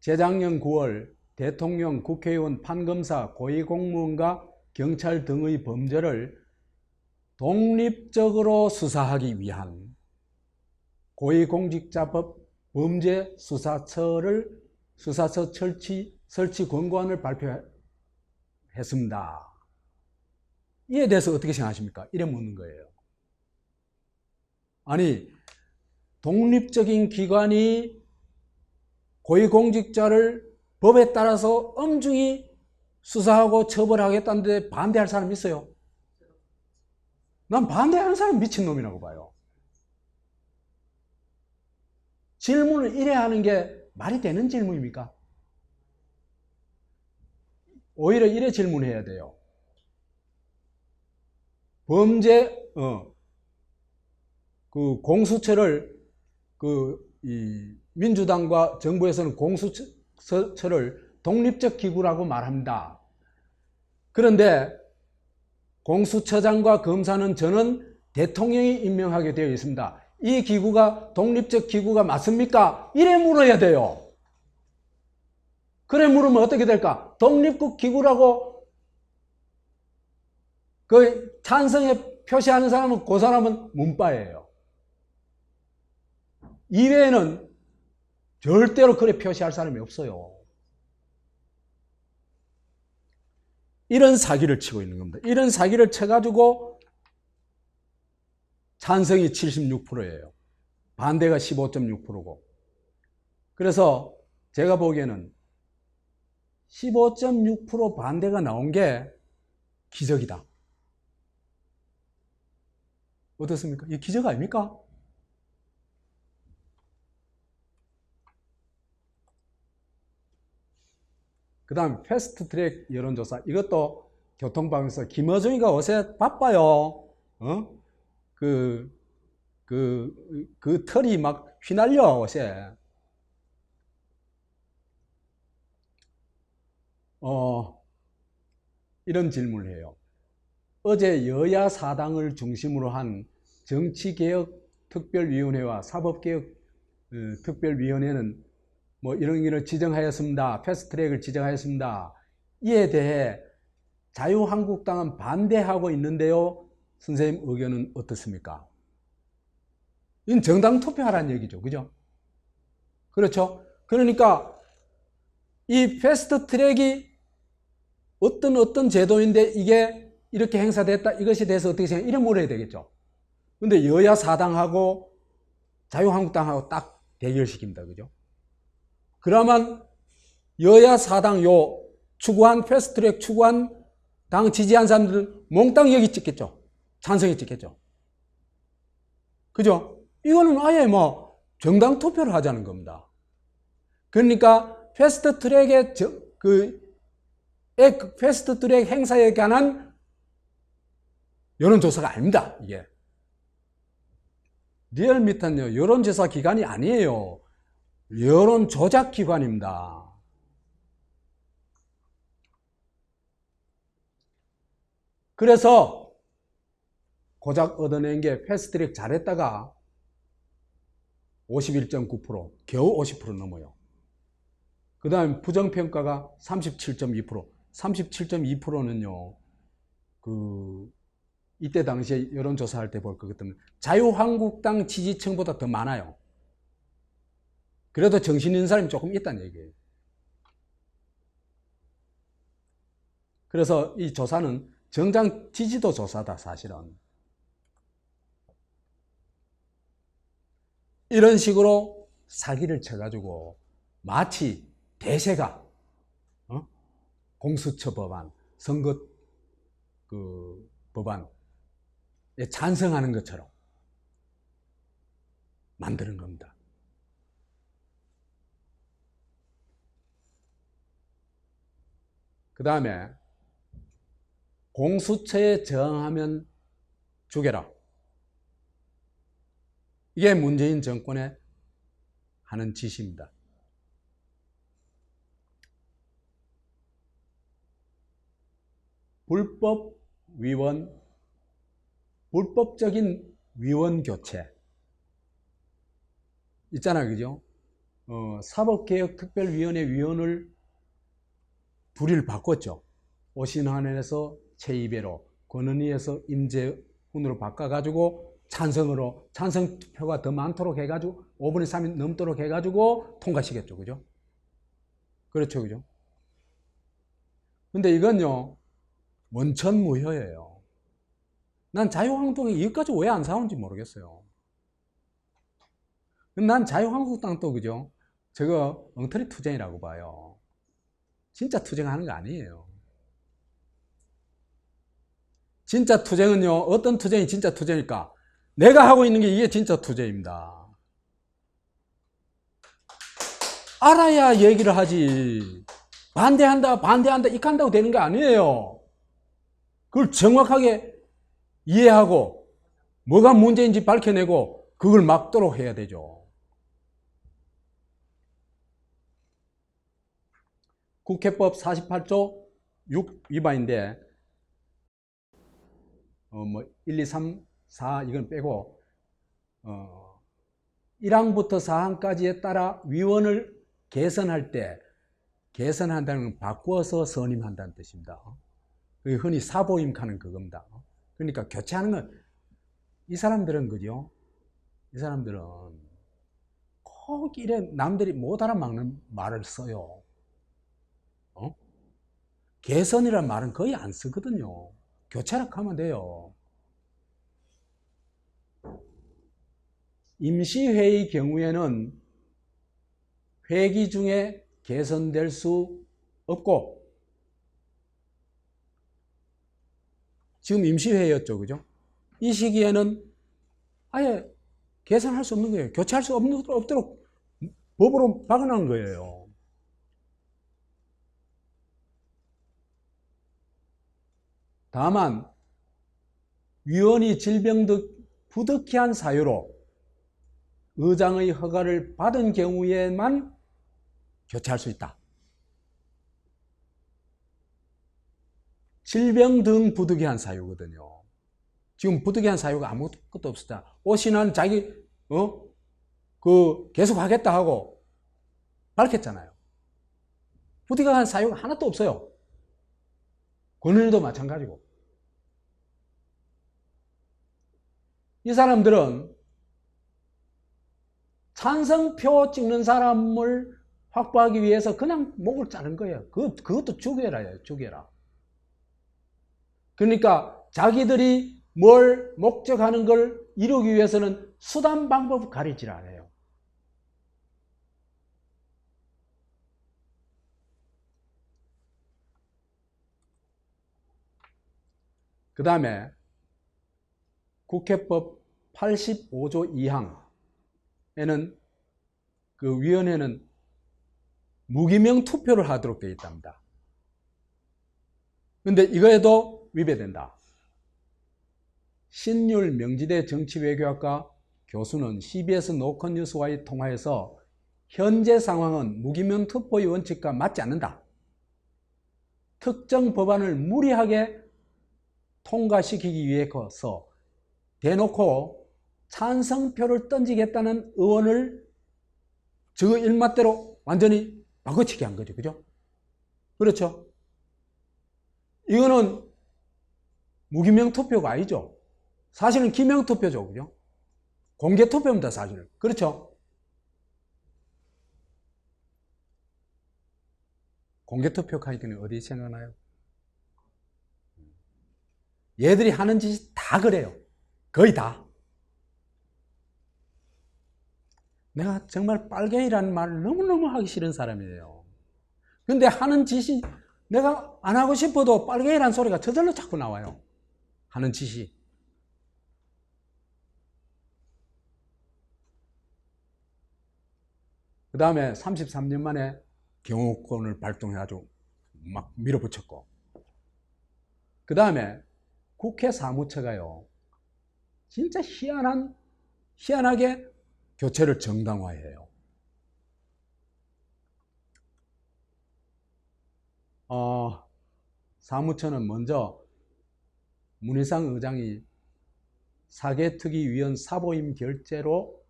재작년 9월 대통령, 국회의원, 판검사, 고위공무원과 경찰 등의 범죄를 독립적으로 수사하기 위한 고위공직자법 범죄수사처 설치 권고안을 발표했습니다. 이에 대해서 어떻게 생각하십니까? 이래 묻는 거예요. 아니, 독립적인 기관이 고위공직자를 법에 따라서 엄중히 수사하고 처벌하겠다는데 반대할 사람 있어요? 난 반대하는 사람 미친놈이라고 봐요. 질문을 이래 하는 게 말이 되는 질문입니까? 오히려 이래 질문해야 돼요. 그 공수처를 민주당과 정부에서는 공수처를 독립적 기구라고 말합니다. 그런데 공수처장과 검사는 저는 대통령이 임명하게 되어 있습니다. 이 기구가 독립적 기구가 맞습니까? 이래 물어야 돼요. 그래 물으면 어떻게 될까? 독립국 기구라고 그 찬성에 표시하는 사람은 그 사람은 문바예요. 이외에는 절대로 그래 표시할 사람이 없어요. 이런 사기를 치고 있는 겁니다. 이런 사기를 쳐가지고 찬성이 76%예요. 반대가 15.6%고. 그래서 제가 보기에는 15.6% 반대가 나온 게 기적이다. 어떻습니까? 이게 기적 아닙니까? 그 다음 패스트트랙 여론조사, 이것도 교통방에서 김어중이가 요새 바빠요. 그 털이 막 휘날려 요새. 이런 질문을 해요. 어제 여야 사당을 중심으로 한 정치개혁특별위원회와 사법개혁 특별위원회는 뭐 이런 지정하였습니다. 패스트트랙을 지정하였습니다. 이에 대해 자유한국당은 반대하고 있는데요. 선생님 의견은 어떻습니까? 이건 정당 투표하라는 얘기죠. 그죠? 그렇죠? 그러니까 이 패스트트랙이 어떤 제도인데 이게 이렇게 행사됐다. 이것에 대해서 어떻게 생각해? 이래 물어야 되겠죠. 근데 여야 사당하고 자유한국당하고 딱 대결시킵니다. 그죠? 그러면 여야 사당 추구한 패스트트랙 추구한 당 지지한 사람들은 몽땅 여기 찍겠죠. 찬성이 찍겠죠. 그죠? 이거는 아예 뭐 정당 투표를 하자는 겁니다. 그러니까 패스트트랙의 패스트트랙 행사에 관한 여론조사가 아닙니다. 이게 리얼미터는요 여론조사 기관이 아니에요. 여론 조작 기관입니다. 그래서 고작 얻어낸 게 패스트트랙 잘했다가 51.9%, 겨우 50% 넘어요. 그 다음에 부정평가가 37.2%, 37.2%는요, 이때 당시에 여론조사할 때 볼 것 같으면 자유한국당 지지층보다 더 많아요. 그래도 정신 있는 사람이 조금 있다는 얘기예요. 그래서 이 조사는 정당 지지도 조사다, 사실은. 이런 식으로 사기를 쳐가지고 마치 대세가 공수처 법안, 선거 법안에 찬성하는 것처럼 만드는 겁니다. 그 다음에 공수처에 저항하면 죽여라. 이게 문재인 정권의 하는 짓입니다. 불법적인 위원 교체 있잖아요, 그죠? 사법개혁특별위원회 위원을 둘을 바꿨죠. 오신환에서 최이배로, 권은희에서 임재훈으로 바꿔가지고 찬성표가 더 많도록 해가지고 5분의 3이 넘도록 해가지고 통과시켰죠, 그죠? 그렇죠, 그죠? 근데 이건요, 원천무효예요. 난 자유한국당이 이것까지 왜 안 사온지 모르겠어요. 난 자유한국당도, 그죠? 저거 엉터리 투쟁이라고 봐요. 진짜 투쟁하는 거 아니에요. 진짜 투쟁은요, 어떤 투쟁이 진짜 투쟁일까? 내가 하고 있는 게 이게 진짜 투쟁입니다. 알아야 얘기를 하지. 반대한다, 이렇게 한다고 되는 게 아니에요. 그걸 정확하게 이해하고, 뭐가 문제인지 밝혀내고, 그걸 막도록 해야 되죠. 국회법 48조 6 위반인데, 1, 2, 3, 4 이건 빼고 1항부터 4항까지에 따라 위원을 개선할 때 개선한다는 건 바꾸어서 선임한다는 뜻입니다. 흔히 사보임하는 그겁니다. 그러니까 교체하는 건 이 사람들은 그죠? 이 사람들은 꼭 이래 남들이 못 알아먹는 말을 써요. 개선이라는 말은 거의 안 쓰거든요. 교체라 하면 돼요. 임시회의 경우에는 회기 중에 개선될 수 없고, 지금 임시회의였죠, 그죠? 이 시기에는 아예 개선할 수 없는 거예요. 교체할 수 없도록 법으로 박아놓은 거예요. 다만 위원이 질병 등 부득이한 사유로 의장의 허가를 받은 경우에만 교체할 수 있다. 질병 등 부득이한 사유거든요. 지금 부득이한 사유가 아무것도 없었다. 오신환 자기 계속 하겠다 하고 밝혔잖아요. 부득이한 사유가 하나도 없어요. 권은희도 마찬가지고. 이 사람들은 찬성표 찍는 사람을 확보하기 위해서 그냥 목을 자른 거예요. 그것도 죽여라요, 죽여라. 그러니까 자기들이 뭘 목적하는 걸 이루기 위해서는 수단 방법을 가리질 않아요. 그 다음에 국회법 85조 2항에는 그 위원회는 무기명 투표를 하도록 되어 있답니다. 근데 이거에도 위배된다. 신율 명지대 정치외교학과 교수는 CBS 노컷뉴스와의 통화에서 현재 상황은 무기명 투표의 원칙과 맞지 않는다. 특정 법안을 무리하게 통과시키기 위해서 대놓고 찬성표를 던지겠다는 의원을 저 일맛대로 완전히 바꿔치기 한 거죠. 그죠? 그렇죠? 이거는 무기명 투표가 아니죠. 사실은 기명 투표죠. 그죠? 공개 투표입니다. 사실은. 그렇죠? 공개 투표 하니까 어디 생각나요? 얘들이 하는 짓이 다 그래요. 거의 다. 내가 정말 빨갱이라는 말을 너무너무 하기 싫은 사람이에요. 근데 하는 짓이 내가 안 하고 싶어도 빨갱이라는 소리가 저절로 자꾸 나와요. 하는 짓이. 그 다음에 33년 만에 경호권을 발동해가지고 막 밀어붙였고, 그 다음에 국회 사무처가요, 진짜 희한하게 교체를 정당화해요. 사무처는 먼저 문희상 의장이 사개특위위원 사보임 결재로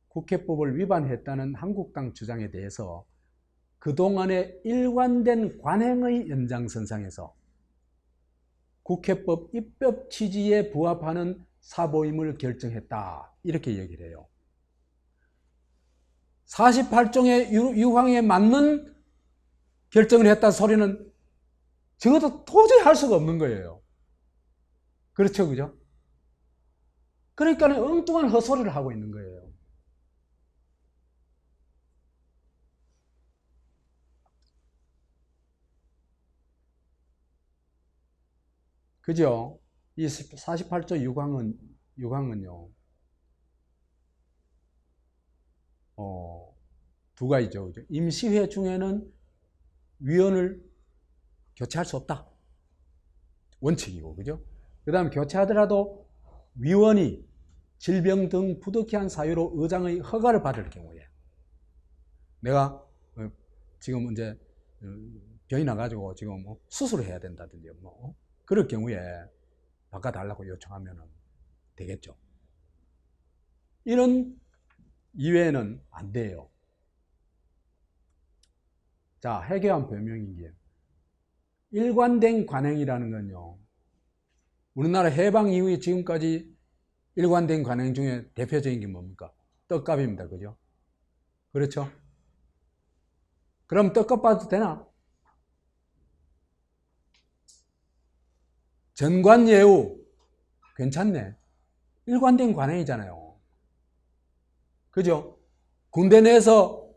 국회법을 위반했다는 한국당 주장에 대해서 그동안의 일관된 관행의 연장선상에서 국회법 입법 취지에 부합하는 사보임을 결정했다. 이렇게 얘기를 해요. 48종의 유황에 맞는 결정을 했다는 소리는 적어도 도저히 할 수가 없는 거예요. 그렇죠, 그죠? 그러니까 엉뚱한 헛소리를 하고 있는 거예요. 그죠? 이 48조 유광은요, 두 가지죠. 그죠? 임시회 중에는 위원을 교체할 수 없다. 원칙이고, 그죠? 그 다음 교체하더라도 위원이 질병 등 부득이한 사유로 의장의 허가를 받을 경우에, 내가 지금 이제 병이 나가지고 지금 수술을 해야 된다든지 그럴 경우에 바꿔달라고 요청하면 되겠죠. 이런 이외에는 안 돼요. 자, 해괴한 변명인 게, 일관된 관행이라는 건요, 우리나라 해방 이후에 지금까지 일관된 관행 중에 대표적인 게 뭡니까? 떡값입니다. 그죠? 그렇죠? 그럼 떡값 봐도 되나? 전관예우 괜찮네. 일관된 관행이잖아요. 그죠? 군대 내에서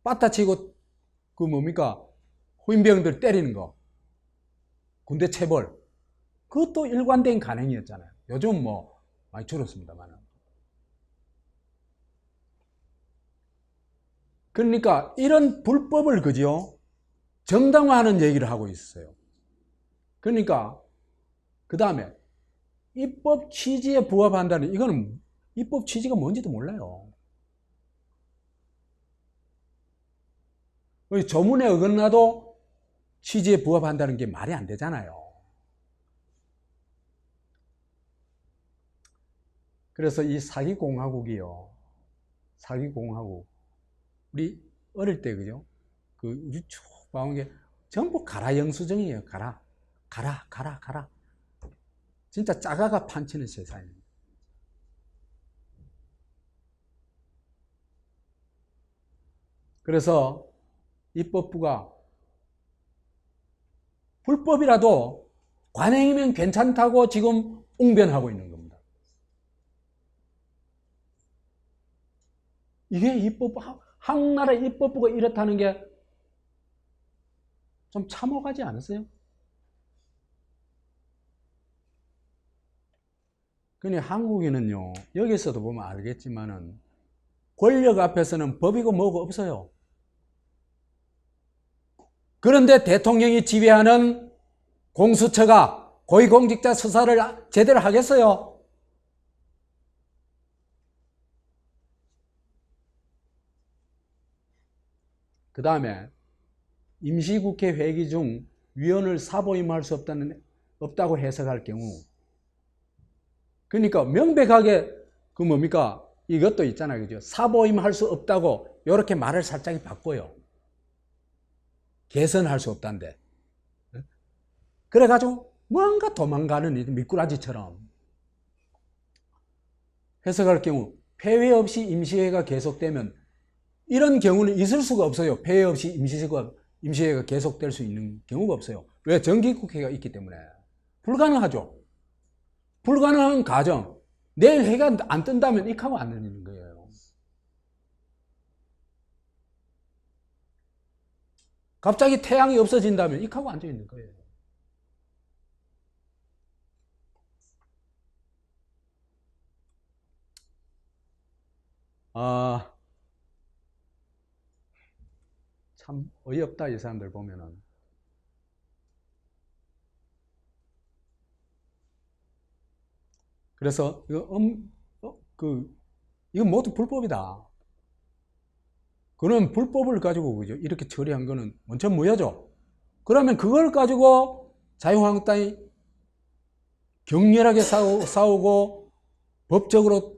빠따치고 그 뭡니까? 후임병들 때리는 거, 군대 체벌, 그것도 일관된 관행이었잖아요. 요즘 뭐 많이 줄었습니다만. 그러니까 이런 불법을 그죠? 정당화하는 얘기를 하고 있어요. 그러니까 그 다음에 입법 취지에 부합한다는, 이거는 입법 취지가 뭔지도 몰라요. 조문에 어긋나도 취지에 부합한다는 게 말이 안 되잖아요. 그래서 이 사기공화국이요, 사기공화국, 우리 어릴 때 그죠? 우리 쭉 봐온 게 전부 가라 영수증이에요. 가라. 진짜 짜가가 판치는 세상입니다. 그래서 입법부가 불법이라도 관행이면 괜찮다고 지금 웅변하고 있는 겁니다. 이게 한국 나라 입법부가 이렇다는 게 좀 참혹하지 않으세요? 그러니 한국인은요, 여기서도 보면 알겠지만은 권력 앞에서는 법이고 뭐고 없어요. 그런데 대통령이 지휘하는 공수처가 고위공직자 수사를 제대로 하겠어요? 그 다음에 임시국회 회기 중 위원을 사보임할 수 없다는 없다고 해석할 경우, 그러니까 명백하게 그 뭡니까? 이것도 있잖아요. 그죠? 사보임할 수 없다고 이렇게 말을 살짝 바꿔요. 개선할 수 없다는데. 그래가지고 뭔가 도망가는 미꾸라지처럼 해석할 경우 폐회 없이 임시회가 계속되면 이런 경우는 있을 수가 없어요. 폐회 없이 임시회가 계속될 수 있는 경우가 없어요. 왜? 정기국회가 있기 때문에. 불가능하죠. 불가능한 가정. 내일 해가 안 뜬다면 익하고 안 되는 거예요. 갑자기 태양이 없어진다면 익하고 앉아 있는 거예요. 참 어이없다, 이 사람들 보면은. 그래서 이건 모두 불법이다. 그런 불법을 가지고 그죠? 이렇게 처리한 거는 원천 무효죠. 그러면 그걸 가지고 자유한국당이 격렬하게 싸우고 법적으로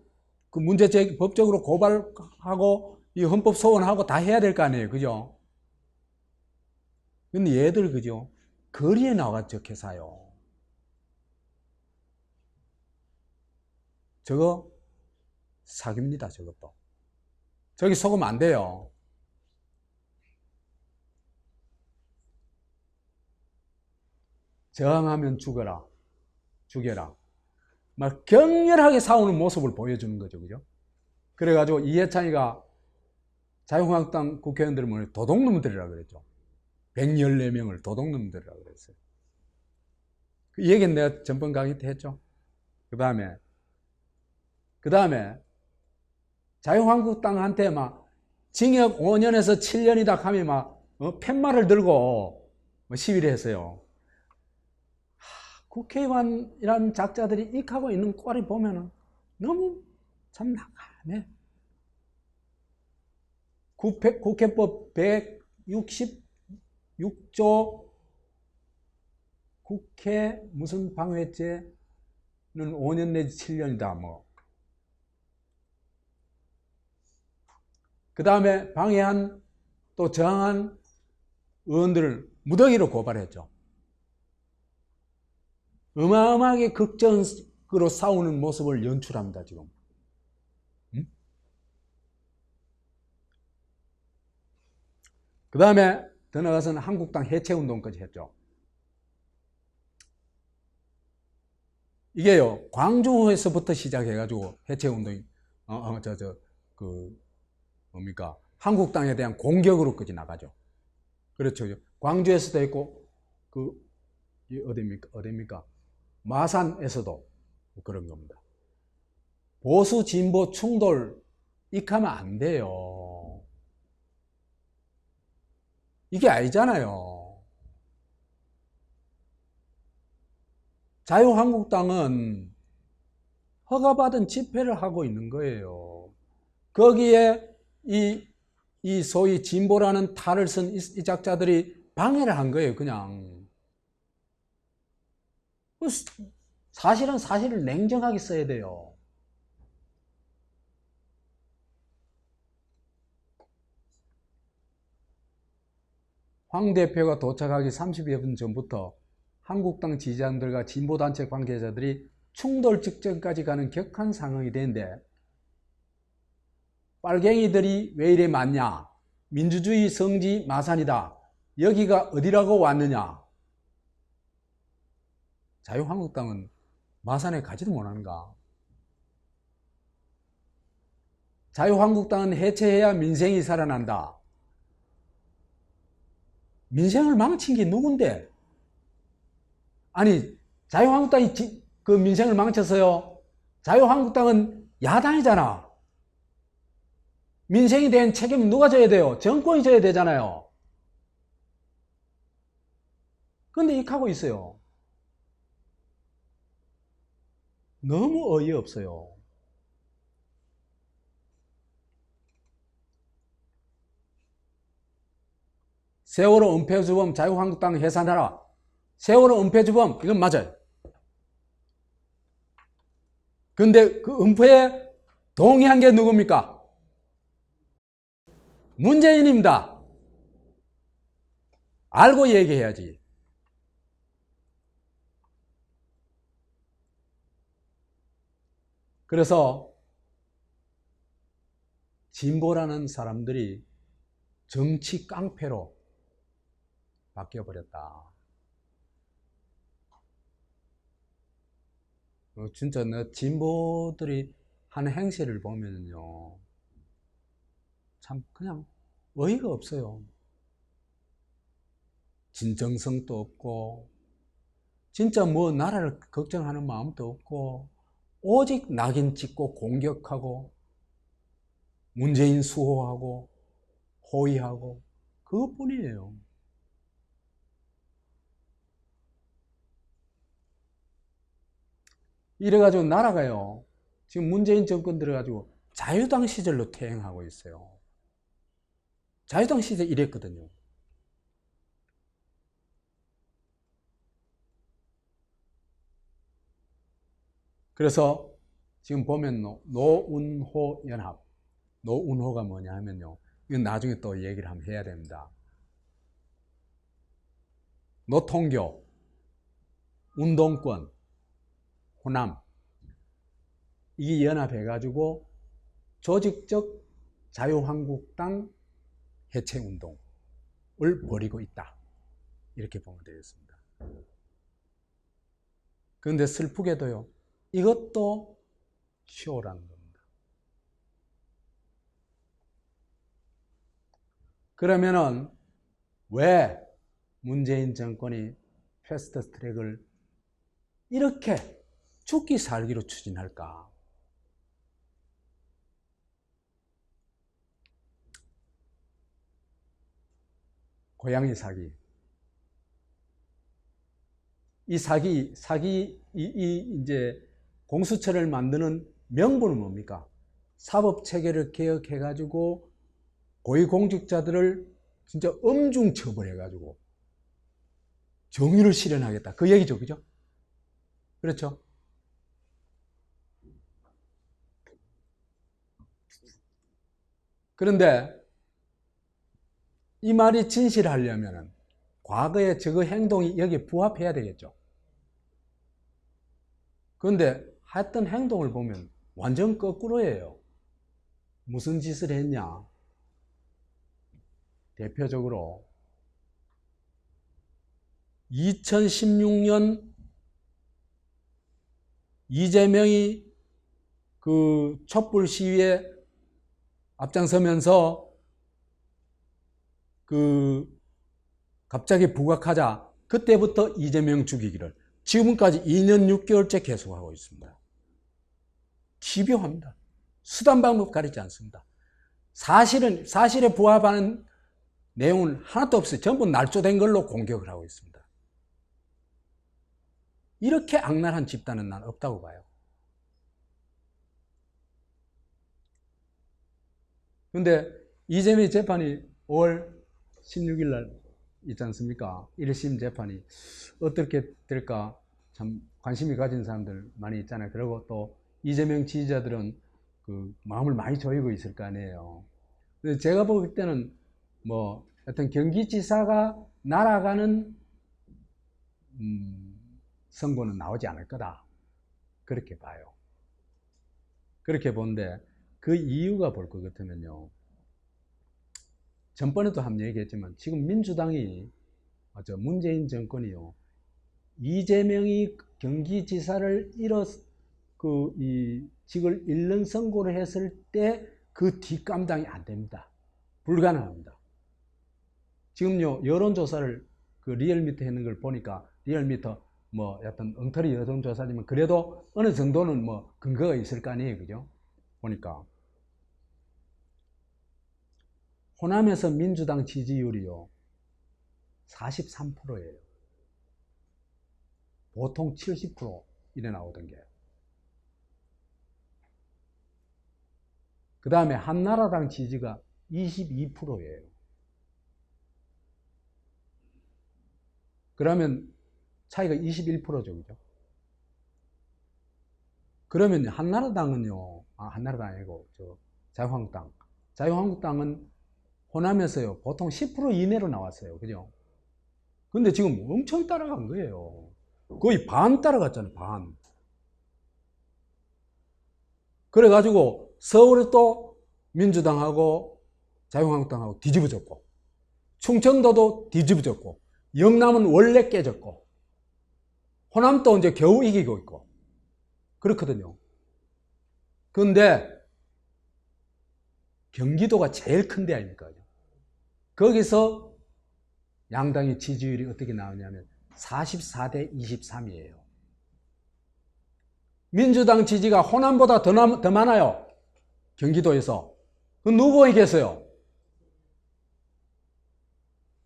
그 문제 제기, 법적으로 고발하고 이 헌법 소원하고 다 해야 될 거 아니에요, 그죠? 근데 얘들 그죠? 거리에 나와 적해사요. 저거 사기입니다, 저것도. 저기 속으면 안 돼요. 저항하면 죽어라. 죽여라. 막 격렬하게 싸우는 모습을 보여주는 거죠, 그죠? 그래가지고 이해찬이가 자유한국당 국회의원들을 도둑놈들이라고 그랬죠. 114명을 도둑놈들이라고 그랬어요. 그 얘기는 내가 전번 강의 때 했죠. 그 다음에 자유한국당한테 막 징역 5년에서 7년이다 하면 막 팻말을 들고 시위를 했어요. 국회의원이라는 작자들이 익하고 있는 꼴이 보면은 너무 참 나가네. 국회법 166조 국회 무슨 방해죄는 5년 내지 7년이다 뭐. 그 다음에 방해한 또 저항한 의원들을 무더기로 고발했죠. 어마어마하게 극적으로 싸우는 모습을 연출합니다, 지금. 그 다음에 더 나아가서는 한국당 해체운동까지 했죠. 이게요, 광주에서부터 시작해가지고 해체운동이, 뭡니까? 한국당에 대한 공격으로까지 나가죠. 그렇죠. 광주에서도 했고, 어디입니까? 마산에서도 그런 겁니다. 보수 진보 충돌 익하면 안 돼요. 이게 아니잖아요. 자유한국당은 허가받은 집회를 하고 있는 거예요. 거기에 이 소위 진보라는 탈을 쓴 이 작자들이 방해를 한 거예요, 그냥. 사실은 사실을 냉정하게 써야 돼요. 황 대표가 도착하기 30여 분 전부터 한국당 지지자들과 진보단체 관계자들이 충돌 직전까지 가는 격한 상황이 되는데, 빨갱이들이 왜 이래 많냐? 민주주의 성지 마산이다. 여기가 어디라고 왔느냐? 자유한국당은 마산에 가지도 못하는가? 자유한국당은 해체해야 민생이 살아난다. 민생을 망친 게 누군데? 아니, 자유한국당이 그 민생을 망쳤어요. 자유한국당은 야당이잖아. 민생에 대한 책임은 누가 져야 돼요? 정권이 져야 되잖아요. 근데 익하고 있어요. 너무 어이없어요. 세월호 은폐주범 자유한국당 해산하라. 세월호 은폐주범, 이건 맞아요. 근데 그 은폐에 동의한 게 누굽니까? 문재인입니다. 알고 얘기해야지. 그래서 진보라는 사람들이 정치 깡패로 바뀌어버렸다. 진짜 진보들이 하는 행실을 보면요, 참 그냥 어이가 없어요. 진정성도 없고, 진짜 뭐 나라를 걱정하는 마음도 없고, 오직 낙인 찍고 공격하고, 문재인 수호하고, 호위하고, 그것뿐이에요. 이래가지고 나라가요, 지금 문재인 정권 들어가지고 자유당 시절로 퇴행하고 있어요. 자유당 시절 이랬거든요. 그래서 지금 보면 노운호 연합, 노운호가 뭐냐 하면요, 이건 나중에 또 얘기를 한번 해야 됩니다. 노통교, 운동권, 호남, 이게 연합해가지고 조직적 자유한국당 해체운동을 벌이고 있다. 이렇게 보면 되겠습니다. 그런데 슬프게도요, 이것도 쇼라는 겁니다. 그러면은 왜 문재인 정권이 패스트 트랙을 이렇게 죽기 살기로 추진할까? 고양이 사기. 이 이제 공수처를 만드는 명분은 뭡니까? 사법 체계를 개혁해가지고 고위공직자들을 진짜 엄중 처벌해가지고 정의를 실현하겠다. 그 얘기죠, 그죠? 그렇죠? 그런데 이 말이 진실하려면 과거의 그 행동이 여기에 부합해야 되겠죠. 그런데 했던 행동을 보면 완전 거꾸로예요. 무슨 짓을 했냐? 대표적으로 2016년 이재명이 그 촛불 시위에 앞장서면서 그 갑자기 부각하자 그때부터 이재명 죽이기를 지금까지 2년 6개월째 계속하고 있습니다. 기묘합니다. 수단 방법 가리지 않습니다. 사실에 부합하는 내용은 하나도 없어요. 전부 날조된 걸로 공격을 하고 있습니다. 이렇게 악랄한 집단은 난 없다고 봐요. 근데 이재명 재판이 5월 16일 날 있지 않습니까? 1심 재판이 어떻게 될까 참 관심이 가진 사람들 많이 있잖아요. 그리고 또 이재명 지지자들은 그 마음을 많이 조이고 있을 거 아니에요. 근데 제가 볼 때는 뭐 하여튼 경기지사가 날아가는 선고는 나오지 않을 거다. 그렇게 봐요. 그렇게 보는데 그 이유가 볼 것 같으면요. 전번에도 한번 얘기했지만 지금 민주당이 문재인 정권이요. 이재명이 경기지사를 이 직을 잃는 선고를 했을 때 그 뒷감당이 안 됩니다. 불가능합니다. 지금요, 여론조사를 그 리얼미터 했는 걸 보니까 리얼미터 뭐 여튼 엉터리 여론조사지만 그래도 어느 정도는 뭐 근거가 있을 거 아니에요. 그죠? 보니까. 호남에서 민주당 지지율이요, 43%예요. 보통 70% 이래 나오던 게. 그 다음에 한나라당 지지가 22%예요. 그러면 차이가 21%죠. 그죠? 그러면 한나라당은요, 한나라당 아니고, 자유한국당. 자유한국당은 호남에서요, 보통 10% 이내로 나왔어요. 그죠? 근데 지금 엄청 따라간 거예요. 거의 반 따라갔잖아요, 반. 그래가지고 서울에 또 민주당하고 자유한국당하고 뒤집어졌고, 충청도도 뒤집어졌고, 영남은 원래 깨졌고, 호남도 이제 겨우 이기고 있고, 그렇거든요. 그런데 경기도가 제일 큰 데 아닙니까? 거기서 양당의 지지율이 어떻게 나오냐면 44대 23이에요. 민주당 지지가 호남보다 더 많아요. 경기도에서. 그 누구 이겼어요?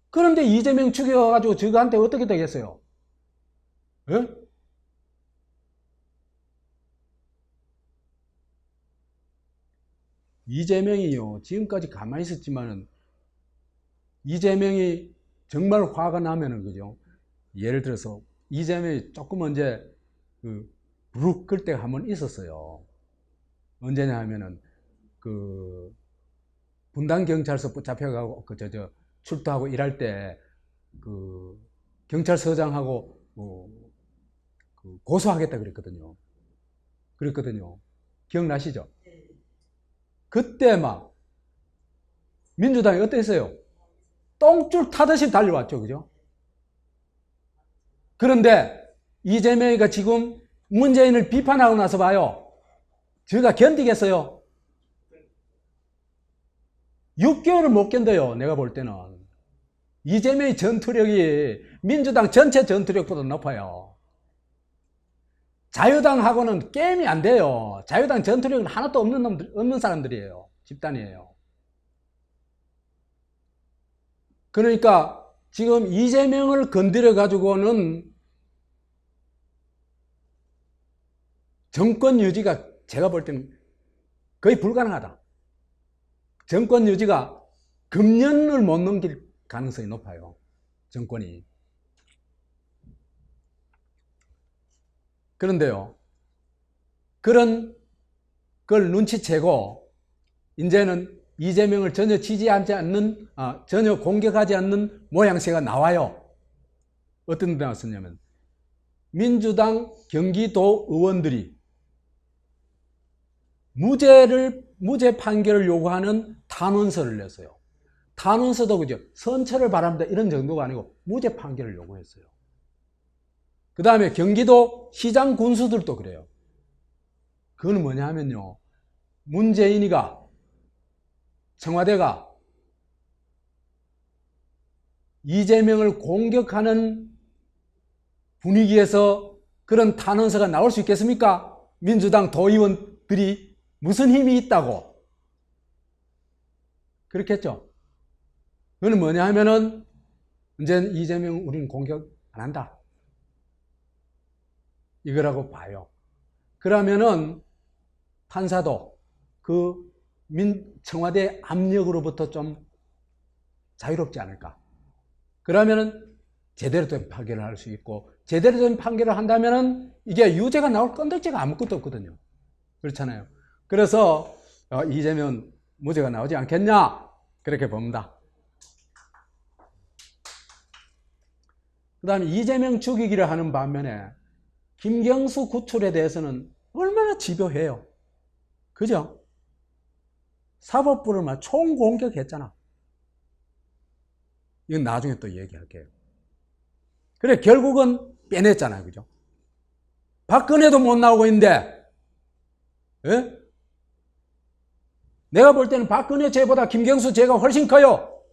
그런데 이재명 죽여가지고 저거한테 어떻게 되겠어요? 예? 이재명이요, 지금까지 가만히 있었지만은, 이재명이 정말 화가 나면은, 그죠? 예를 들어서, 이재명이 조금 언제, 부르ꯛ 끌 때가 한 번 있었어요. 언제냐 하면은, 분당경찰서 붙잡혀가고, 출두하고 일할 때, 경찰서장하고, 고소하겠다 그랬거든요. 기억나시죠? 그때 막 민주당이 어땠어요? 똥줄 타듯이 달려왔죠. 그죠? 그런데 이재명이가 지금 문재인을 비판하고 나서 봐요. 제가 견디겠어요? 6개월을 못 견뎌요. 내가 볼 때는. 이재명의 전투력이 민주당 전체 전투력보다 높아요. 자유당하고는 게임이 안 돼요. 자유당 전투력은 하나도 없는 사람들이에요. 집단이에요. 그러니까 지금 이재명을 건드려 가지고는 정권 유지가 제가 볼 때는 거의 불가능하다. 정권 유지가 금년을 못 넘길 가능성이 높아요. 정권이. 그런데요, 그런 걸 눈치채고 이제는 이재명을 전혀 지지하지 않는, 전혀 공격하지 않는 모양새가 나와요. 어떤 데 나왔었냐면 민주당 경기도 의원들이 무죄 판결을 요구하는 탄원서를 냈어요. 탄원서도 그죠? 선처를 바랍니다 이런 정도가 아니고 무죄 판결을 요구했어요. 그 다음에 경기도 시장 군수들도 그래요. 그건 뭐냐 하면요, 문재인이가, 청와대가 이재명을 공격하는 분위기에서 그런 탄원서가 나올 수 있겠습니까? 민주당 도의원들이 무슨 힘이 있다고 그렇겠죠. 그건 뭐냐 하면은 이제 이재명 우리는 공격 안 한다 이거라고 봐요. 그러면은 판사도 청와대 압력으로부터 좀 자유롭지 않을까. 그러면은 제대로 된 판결을 할 수 있고, 제대로 된 판결을 한다면은 이게 유죄가 나올 건덕지가 아무것도 없거든요. 그렇잖아요. 그래서 이재명 무죄가 나오지 않겠냐 그렇게 봅니다. 그 다음에 이재명 죽이기를 하는 반면에 김경수 구출에 대해서는 얼마나 집요해요. 그죠? 사법부를 막 총공격했잖아. 이건 나중에 또 얘기할게요. 그래, 결국은 빼냈잖아요. 그죠? 박근혜도 못 나오고 있는데, 예? 내가 볼 때는 박근혜 죄보다 김경수 죄가 훨씬 커요.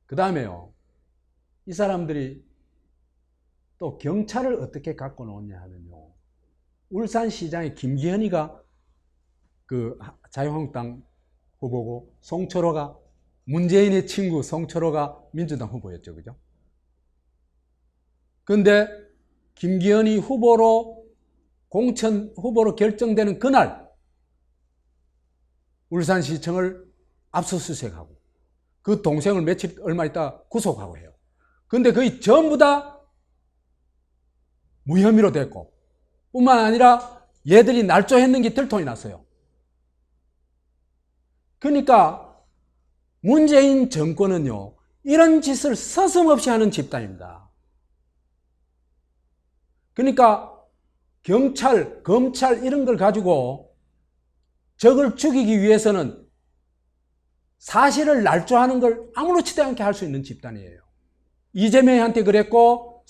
그 다음에요, 이 사람들이 또 경찰을 어떻게 갖고 노냐 하면요, 울산시장의 김기현이가 자유한국당 후보고, 송철호가, 문재인의 친구 송철호가 민주당 후보였죠. 그죠? 근데 김기현이 공천 후보로 결정되는 그날 울산시청을 압수수색하고 그 동생을 얼마 있다 구속하고 해요. 근데 거의 전부 다 무혐의로 됐고, 뿐만 아니라 얘들이 날조했는 게 들통이 났어요. 그러니까 문재인 정권은요, 이런 짓을 서슴없이 하는 집단입니다. 그러니까 경찰, 검찰 이런 걸 가지고 적을 죽이기 위해서는 사실을 날조하는 걸 아무렇지도 않게 할 수 있는 집단이에요. 이재명한테 그랬고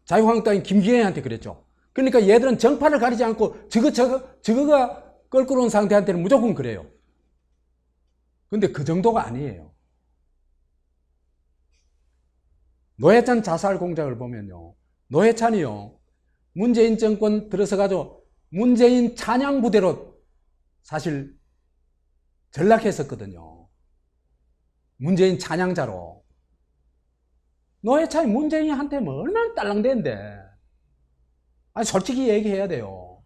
자유한국당인 김기현한테 그랬죠. 그러니까 얘들은 정파를 가리지 않고 저거가 껄끄러운 상대한테는 무조건 그래요. 근데 그 정도가 아니에요. 노회찬 자살 공작을 보면요, 노회찬이요, 문재인 정권 들어서가지고 문재인 찬양 부대로 사실 전락했었거든요. 문재인 찬양자로. 노회찬이 문재인한테 뭐 얼마나 딸랑대는데. 아니, 솔직히 얘기해야 돼요.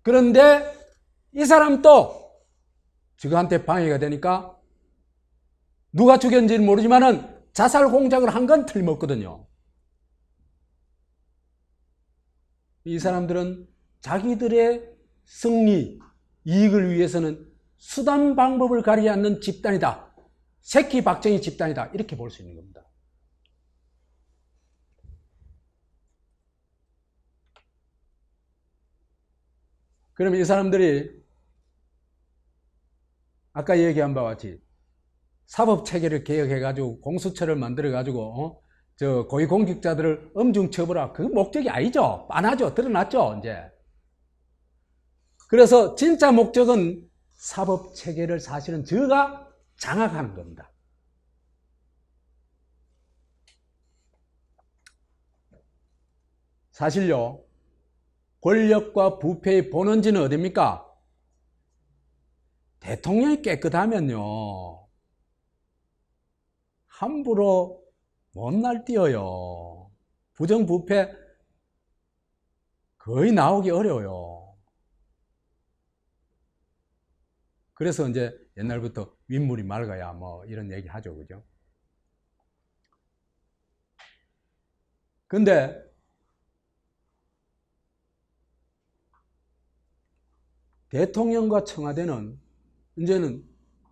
그런데 이 사람도 저한테 방해가 되니까 누가 죽였는지는 모르지만은 자살 공작을 한 건 틀림없거든요. 이 사람들은 자기들의 승리, 이익을 위해서는 수단 방법을 가리지 않는 집단이다. 새끼 박정희 집단이다. 이렇게 볼 수 있는 겁니다. 그러면 이 사람들이 아까 얘기한 바와 같이 사법체계를 개혁해가지고 공수처를 만들어가지고 저 고위공직자들을 엄중 처벌하고 그 목적이 아니죠. 빤하죠. 드러났죠. 이제. 그래서 진짜 목적은 사법체계를 사실은 저가 장악하는 겁니다. 사실요, 권력과 부패의 본원지는 어디입니까? 대통령이 깨끗하면요, 함부로 못 날뛰어요. 부정부패 거의 나오기 어려워요. 그래서 이제 옛날부터 윗물이 맑아야 뭐 이런 얘기 하죠. 그죠? 근데 대통령과 청와대는 이제는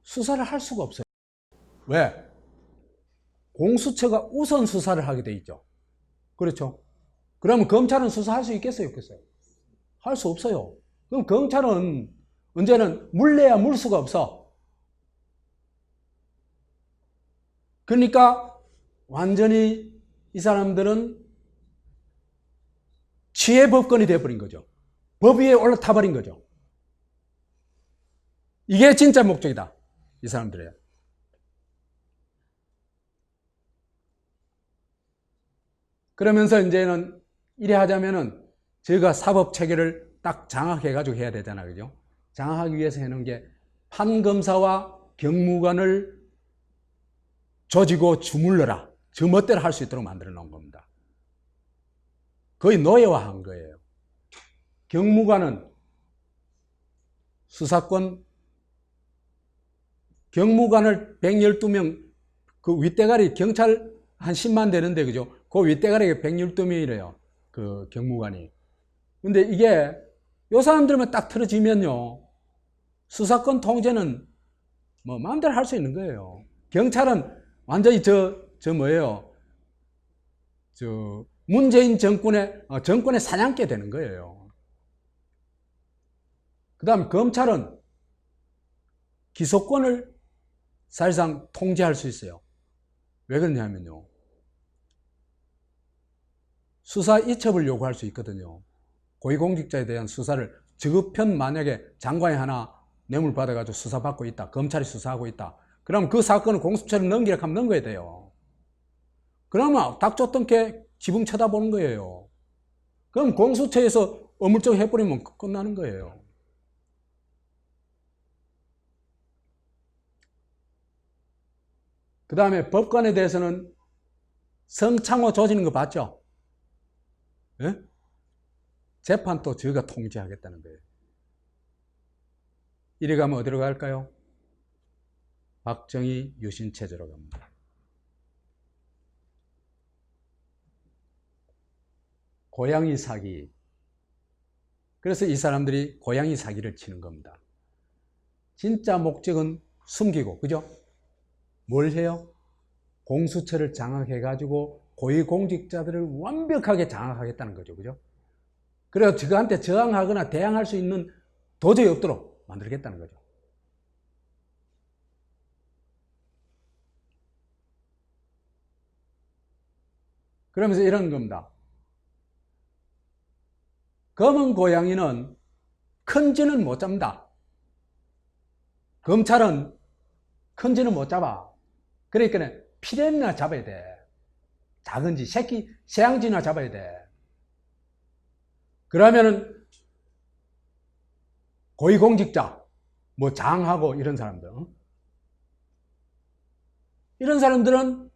수사를 할 수가 없어요. 왜? 공수처가 우선 수사를 하게 돼 있죠. 그렇죠? 그러면 검찰은 수사할 수 있겠어요? 없겠어요? 할 수 없어요. 그럼 검찰은 언제는 물내야 물 수가 없어. 그러니까 완전히 이 사람들은 취해법권이 돼버린 거죠. 법 위에 올라타버린 거죠. 이게 진짜 목적이다. 이 사람들이에요. 그러면서 이제는 이래 하자면은 저희가 사법체계를 딱 장악해가지고 해야 되잖아. 그죠? 장악하기 위해서 해놓은 게 판검사와 경무관을 조지고 주물러라. 저 멋대로 할 수 있도록 만들어 놓은 겁니다. 거의 노예화한 거예요. 경무관은 수사권, 경무관을 112명, 그 윗대가리 경찰 한 10만 되는데, 그죠? 그 윗대가리가 112명이래요. 그 경무관이. 근데 이게 요 사람들만 딱 틀어지면요, 수사권 통제는 뭐 마음대로 할 수 있는 거예요. 경찰은 완전히 뭐예요? 문재인 정권의 사냥개 되는 거예요. 그 다음 검찰은 기소권을 사실상 통제할 수 있어요. 왜 그러냐면요, 수사 이첩을 요구할 수 있거든요. 고위공직자에 대한 수사를 저급편 만약에 장관이 하나 뇌물 받아가지고 수사받고 있다. 검찰이 수사하고 있다. 그럼 그 사건을 공수처로 넘기라고 하면 넘겨야 돼요. 그러면 닥쳤던 게 지붕 쳐다보는 거예요. 그럼 공수처에서 어물쩍 해버리면 끝나는 거예요. 그 다음에 법관에 대해서는 성창호 조지는 거 봤죠? 예? 재판 또 저희가 통제하겠다는 거예요. 이리 가면 어디로 갈까요? 박정희 유신체제로 갑니다. 고양이 사기. 그래서 이 사람들이 고양이 사기를 치는 겁니다. 진짜 목적은 숨기고, 그죠? 뭘 해요? 공수처를 장악해가지고 고위공직자들을 완벽하게 장악하겠다는 거죠. 그죠? 그래서 저한테 저항하거나 대항할 수 있는 도저히 없도록 만들겠다는 거죠. 그러면서 이런 겁니다. 검은 고양이는 큰 쥐는 못 잡는다. 검찰은 큰 쥐는 못 잡아. 그러니까 피레미나 잡아야 돼. 작은 쥐, 새양쥐나 잡아야 돼. 그러면은 고위공직자, 뭐 장하고 이런 사람들, 이런 사람들은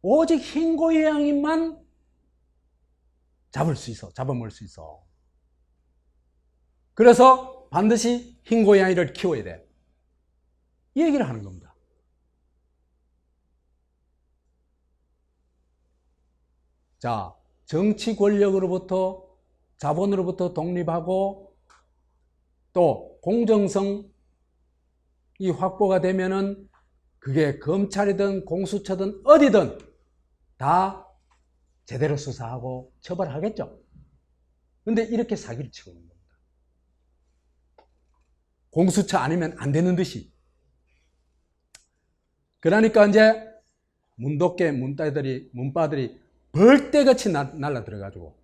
오직 흰 고양이만 잡아먹을 수 있어. 그래서 반드시 흰 고양이를 키워야 돼. 이 얘기를 하는 겁니다. 자, 정치 권력으로부터, 자본으로부터 독립하고 또 공정성이 확보가 되면은 그게 검찰이든 공수처든 어디든 다 제대로 수사하고 처벌하겠죠. 근데 이렇게 사기를 치고 있는 겁니다. 공수처 아니면 안 되는 듯이. 그러니까 이제 문독계 문바들이 벌떼같이 날라 들어가지고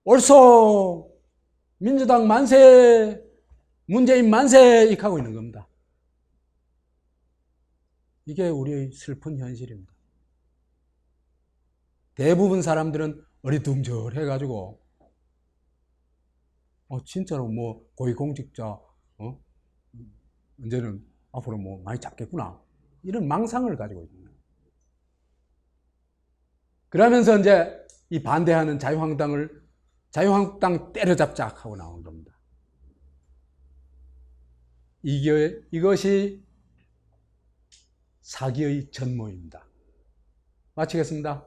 옳소! 민주당 만세! 문재인 만세! 이렇게 하고 있는 겁니다. 이게 우리의 슬픈 현실입니다. 대부분 사람들은 어리둥절해가지고 진짜로 뭐 고위공직자 이제는 앞으로 뭐 많이 잡겠구나 이런 망상을 가지고 있습니다. 그러면서 이제 이 반대하는 자유한국당 때려잡자 하고 나온 겁니다. 이것이 사기의 전모입니다. 마치겠습니다.